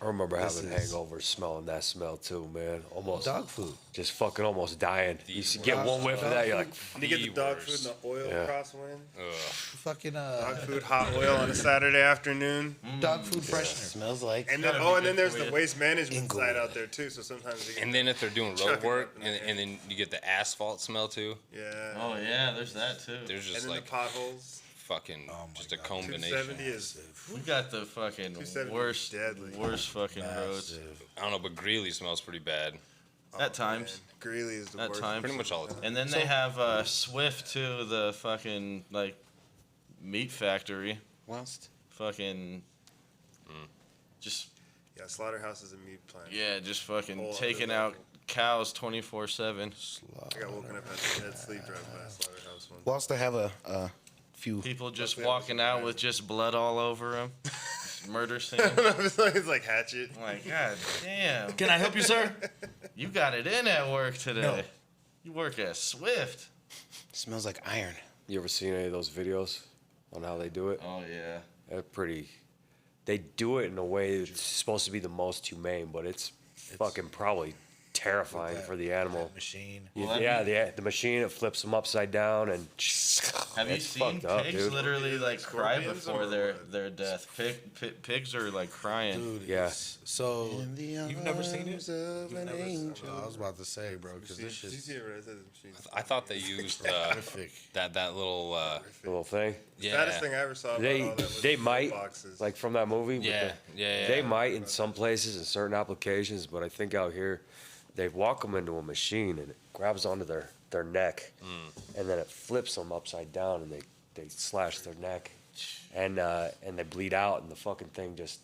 I remember This having is- hangovers, smelling that smell too, man. Almost Dog food. just fucking almost dying. You get one whiff of that, you're like, And you get the dog worst. food and the oil Yeah. crosswind. Fucking Dog food, hot oil on a Saturday afternoon. dog food freshener. Smells like. And then, and then there's the waste management side out there too. So sometimes you get, And then if they're doing Chuck road it work, up in the and then you get the asphalt smell too. yeah. Oh yeah, there's that too. There's And just then like the potholes. fucking just a 270 combination. is We got the fucking 270 worst, deadly. worst fucking roads I don't know, but Greeley smells pretty bad. at times. Greeley is the At worst. times. Pretty much all the time. And then they have Swift too, the fucking like meat factory. Whilst. Fucking just Yeah, slaughterhouse is a meat plant. yeah, just fucking Whole other taking level. out cows 24/7. I got woken up at dead sleep drug by a slaughterhouse one. Whilst I have a few. People just That's walking out with just blood all over them. Murder scene. It's like Hatchet. I'm like, God damn. Can I help you, sir? You got it in at work today. No. You work at Swift. Smells like iron. you ever seen any of those videos on how they do it? Oh yeah. They're pretty. They do it in a way that's supposed to be the most humane, but it's fucking probably terrifying for the animal. Machine. Well, Yeah, the machine, it flips them upside down and Have you it's seen fucked up, pigs dude. literally like cry Scorpions before or their what? death? Pigs are like crying. Dude, Yeah. So you've never seen it? Of an angel. I was about to say, bro, because this Did you is see it right? It says machine. I thought they used horrific. that little little thing. Saddest thing I ever saw. About They all that was they the might boxes. like from that movie. with Yeah, the- yeah. They might in some places in certain applications, but I think out here they walk them into a machine and it grabs onto their neck, and then it flips them upside down and they slash their neck, and they bleed out and the fucking thing just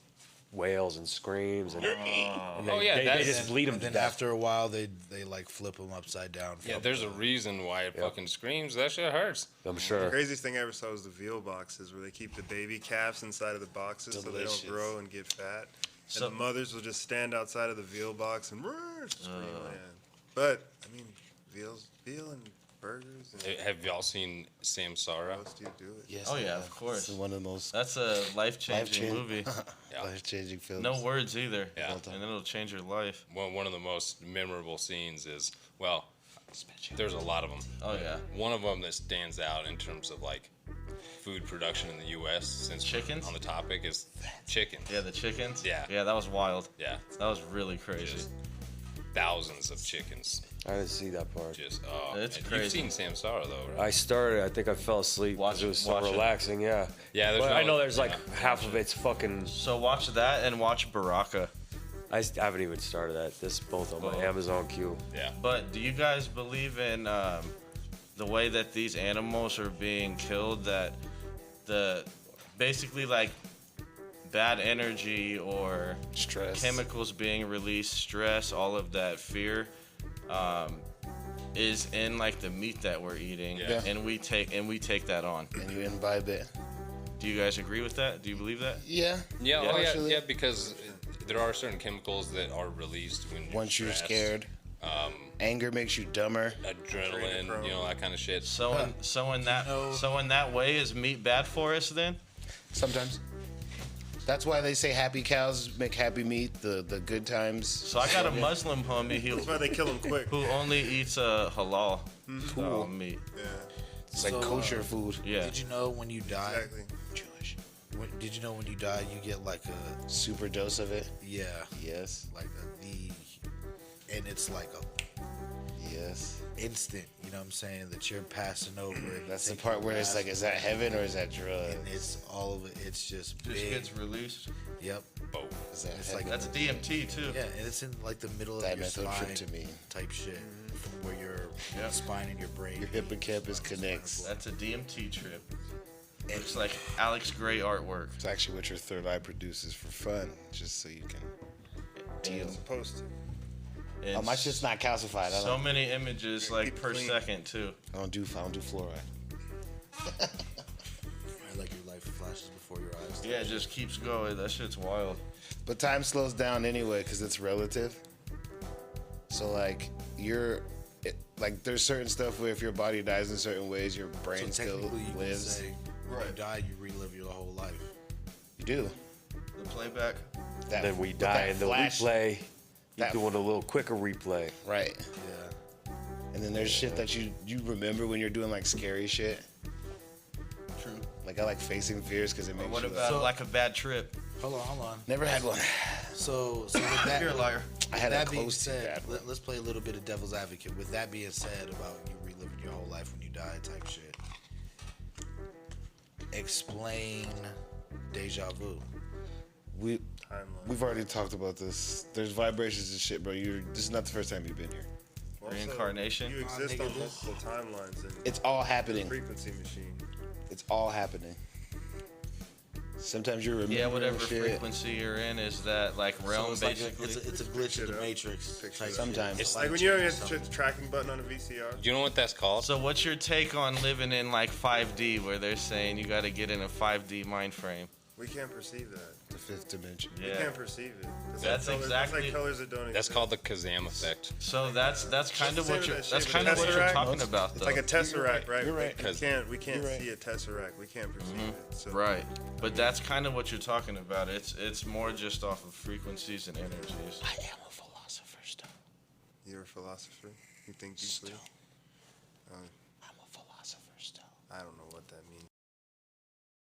wails and screams and, and they, Oh, yeah, they that's- just bleed them And to then death. after a while, they like flip them upside down. Yeah, there's a reason why it fucking screams. That shit hurts. I'm The sure. craziest thing I ever saw was the veal boxes, where they keep the baby calves inside of the boxes so they Delicious. don't grow and get fat. So- And the mothers will just stand outside of the veal box and scream, man. But I mean, veal and burgers. And Have y'all seen Samsara? how else do you do it? Yes, Oh, I yeah, have. of course. It's one of the most That's a life-changing life-changing- movie. Yeah. life-changing films. No words either. Yeah. And it'll change your life. One of the most memorable scenes is, well, there's a lot of them. Oh yeah. One of them that stands out in terms of like food production in the U.S. since we're Chickens? on the topic is chicken. Yeah, the chickens. Yeah. Yeah, that was wild. Yeah, That was really crazy. just thousands of chickens. I didn't see that part. Just It's and crazy. You've seen Samsara though, right? I started. I think I fell asleep Watch because it was it, so watch it. relaxing. Yeah. Yeah, there's But I no- know there's like yeah, half of it's fucking. So watch that and watch Baraka. I haven't even started that. This is both on my Oh. Amazon queue. Yeah. But do you guys believe in the way that these animals are being killed? That the basically like bad energy or Stress. chemicals being released, stress, all of that fear, is in like the meat that we're eating, Yeah. and we take that on. And you imbibe it. Do you guys agree with that? Do you believe that? Yeah. Yeah, Yeah. oh, yeah, Actually- yeah, because there are certain chemicals that are released when Once you're stressed. scared, anger makes you dumber. Adrenaline, you know, that kind of shit. So in that way, is meat bad for us then? Sometimes. That's why they say happy cows make happy meat. The good times. So I got a Muslim homie That's why they kill them quick. who only eats halal style meat. Yeah, It's like So, kosher food. Yeah. Did you know when you die? exactly. Jewish. Did you know when you die you get like a Super dose of it. Yes, like and it's like a Yes. instant. You know what I'm saying? That you're passing over. and That's the take part your where it's last like, is that heaven or is that drugs? And it's all of it. It's just Just big. gets released. Yep. Is that It's heaven? like That's DMT too. Yeah, and it's in like the middle of That your spine methamphetamine. type shit, from where your Yeah. spine and your brain. Your hippocampus connects. That's a DMT trip. Looks like Alex Gray artwork. It's actually what your third eye produces for fun, just so you can deal. It's supposed to. And Oh, my shit's not calcified. I so don't, many images like Keep it per clean. second too. I don't do fluoride. Like your life flashes before your eyes. Yeah, it just keeps going. That shit's wild. But time slows down anyway because it's relative. So like like there's certain stuff where if your body dies in certain ways, your So brain still technically, you can lives. say when you die, you relive your whole life. You do. The playback. Then we but die that in the flash- replay. You're that- doing a little quicker replay. Right. Yeah. And then there's shit that you remember when you're doing like scary shit. True. Like I like facing fears because it makes What you about like a bad trip? Hold on. never had one. So with that, You're a liar. I had a that being close to said, bad one. let's play a little bit of devil's advocate. With that being said, about you reliving your whole life when you die type shit, explain deja vu. We've already talked about this. There's vibrations and shit, bro. This is not the first time you've been here. Also, Reincarnation? You exist nigga, on multiple timelines. And It's all happening. frequency machine. It's all happening. Sometimes you're remembering Yeah, whatever shit. frequency you're in is that like realm So it's like basically. it's a glitch in the it up. matrix. Picture type it up. Sometimes. shit. Like when you don't get the tracking button on a VCR. Do you know what that's called? So what's your take on living in like 5D where they're saying you got to get in a 5D mind frame? We can't perceive that. The fifth dimension. We Yeah. can't perceive it. It's That's like colors, exactly- It's like colors that don't That's exist. called the Kazam effect. So that's kind of Same what with you're that shit that's with kind the of what you're Tesseract. talking about It's though. like a tesseract, right? You're right. We can't You're right. see a tesseract. We can't perceive it. So Right. But that's kind of what you're talking about. It's more just off of frequencies and energies. I am a philosopher still. You're a philosopher. You think deeply. I'm a philosopher still. I don't know what that means.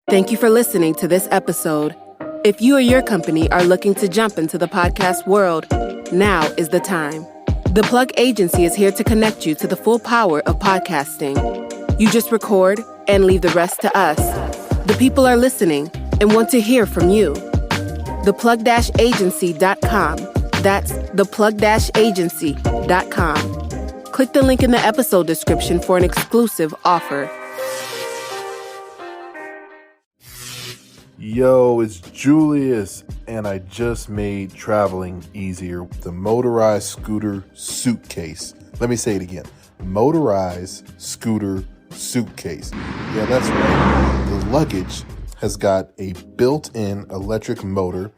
Thank you for listening to this episode. If you or your company are looking to jump into the podcast world, now is the time. The Plug Agency is here to connect you to the full power of podcasting. You just record and leave the rest to us. The people are listening and want to hear from you. Theplug-agency.com. That's theplug-agency.com. Click the link in the episode description for an exclusive offer. Yo, it's Julius, and I just made traveling easier with the motorized scooter suitcase. Let me say it again. Motorized scooter suitcase. Yeah, that's right. The luggage has got a built-in electric motor.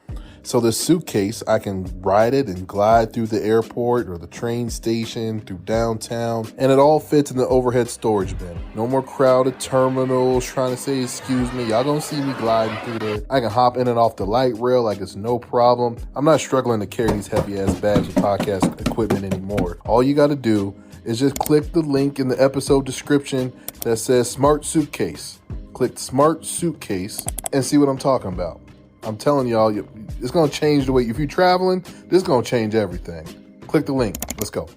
So the suitcase, I can ride it and glide through the airport or the train station, through downtown, and it all fits in the overhead storage bin. No more crowded terminals trying to say, excuse me. Y'all gonna see me gliding through there. I can hop in and off the light rail like it's no problem. I'm not struggling to carry these heavy ass bags of podcast equipment anymore. All you gotta do is just click the link in the episode description that says Smart Suitcase. Click Smart Suitcase and see what I'm talking about. I'm telling y'all, it's going to change the way, if you're traveling, this is going to change everything. Click the link. Let's go.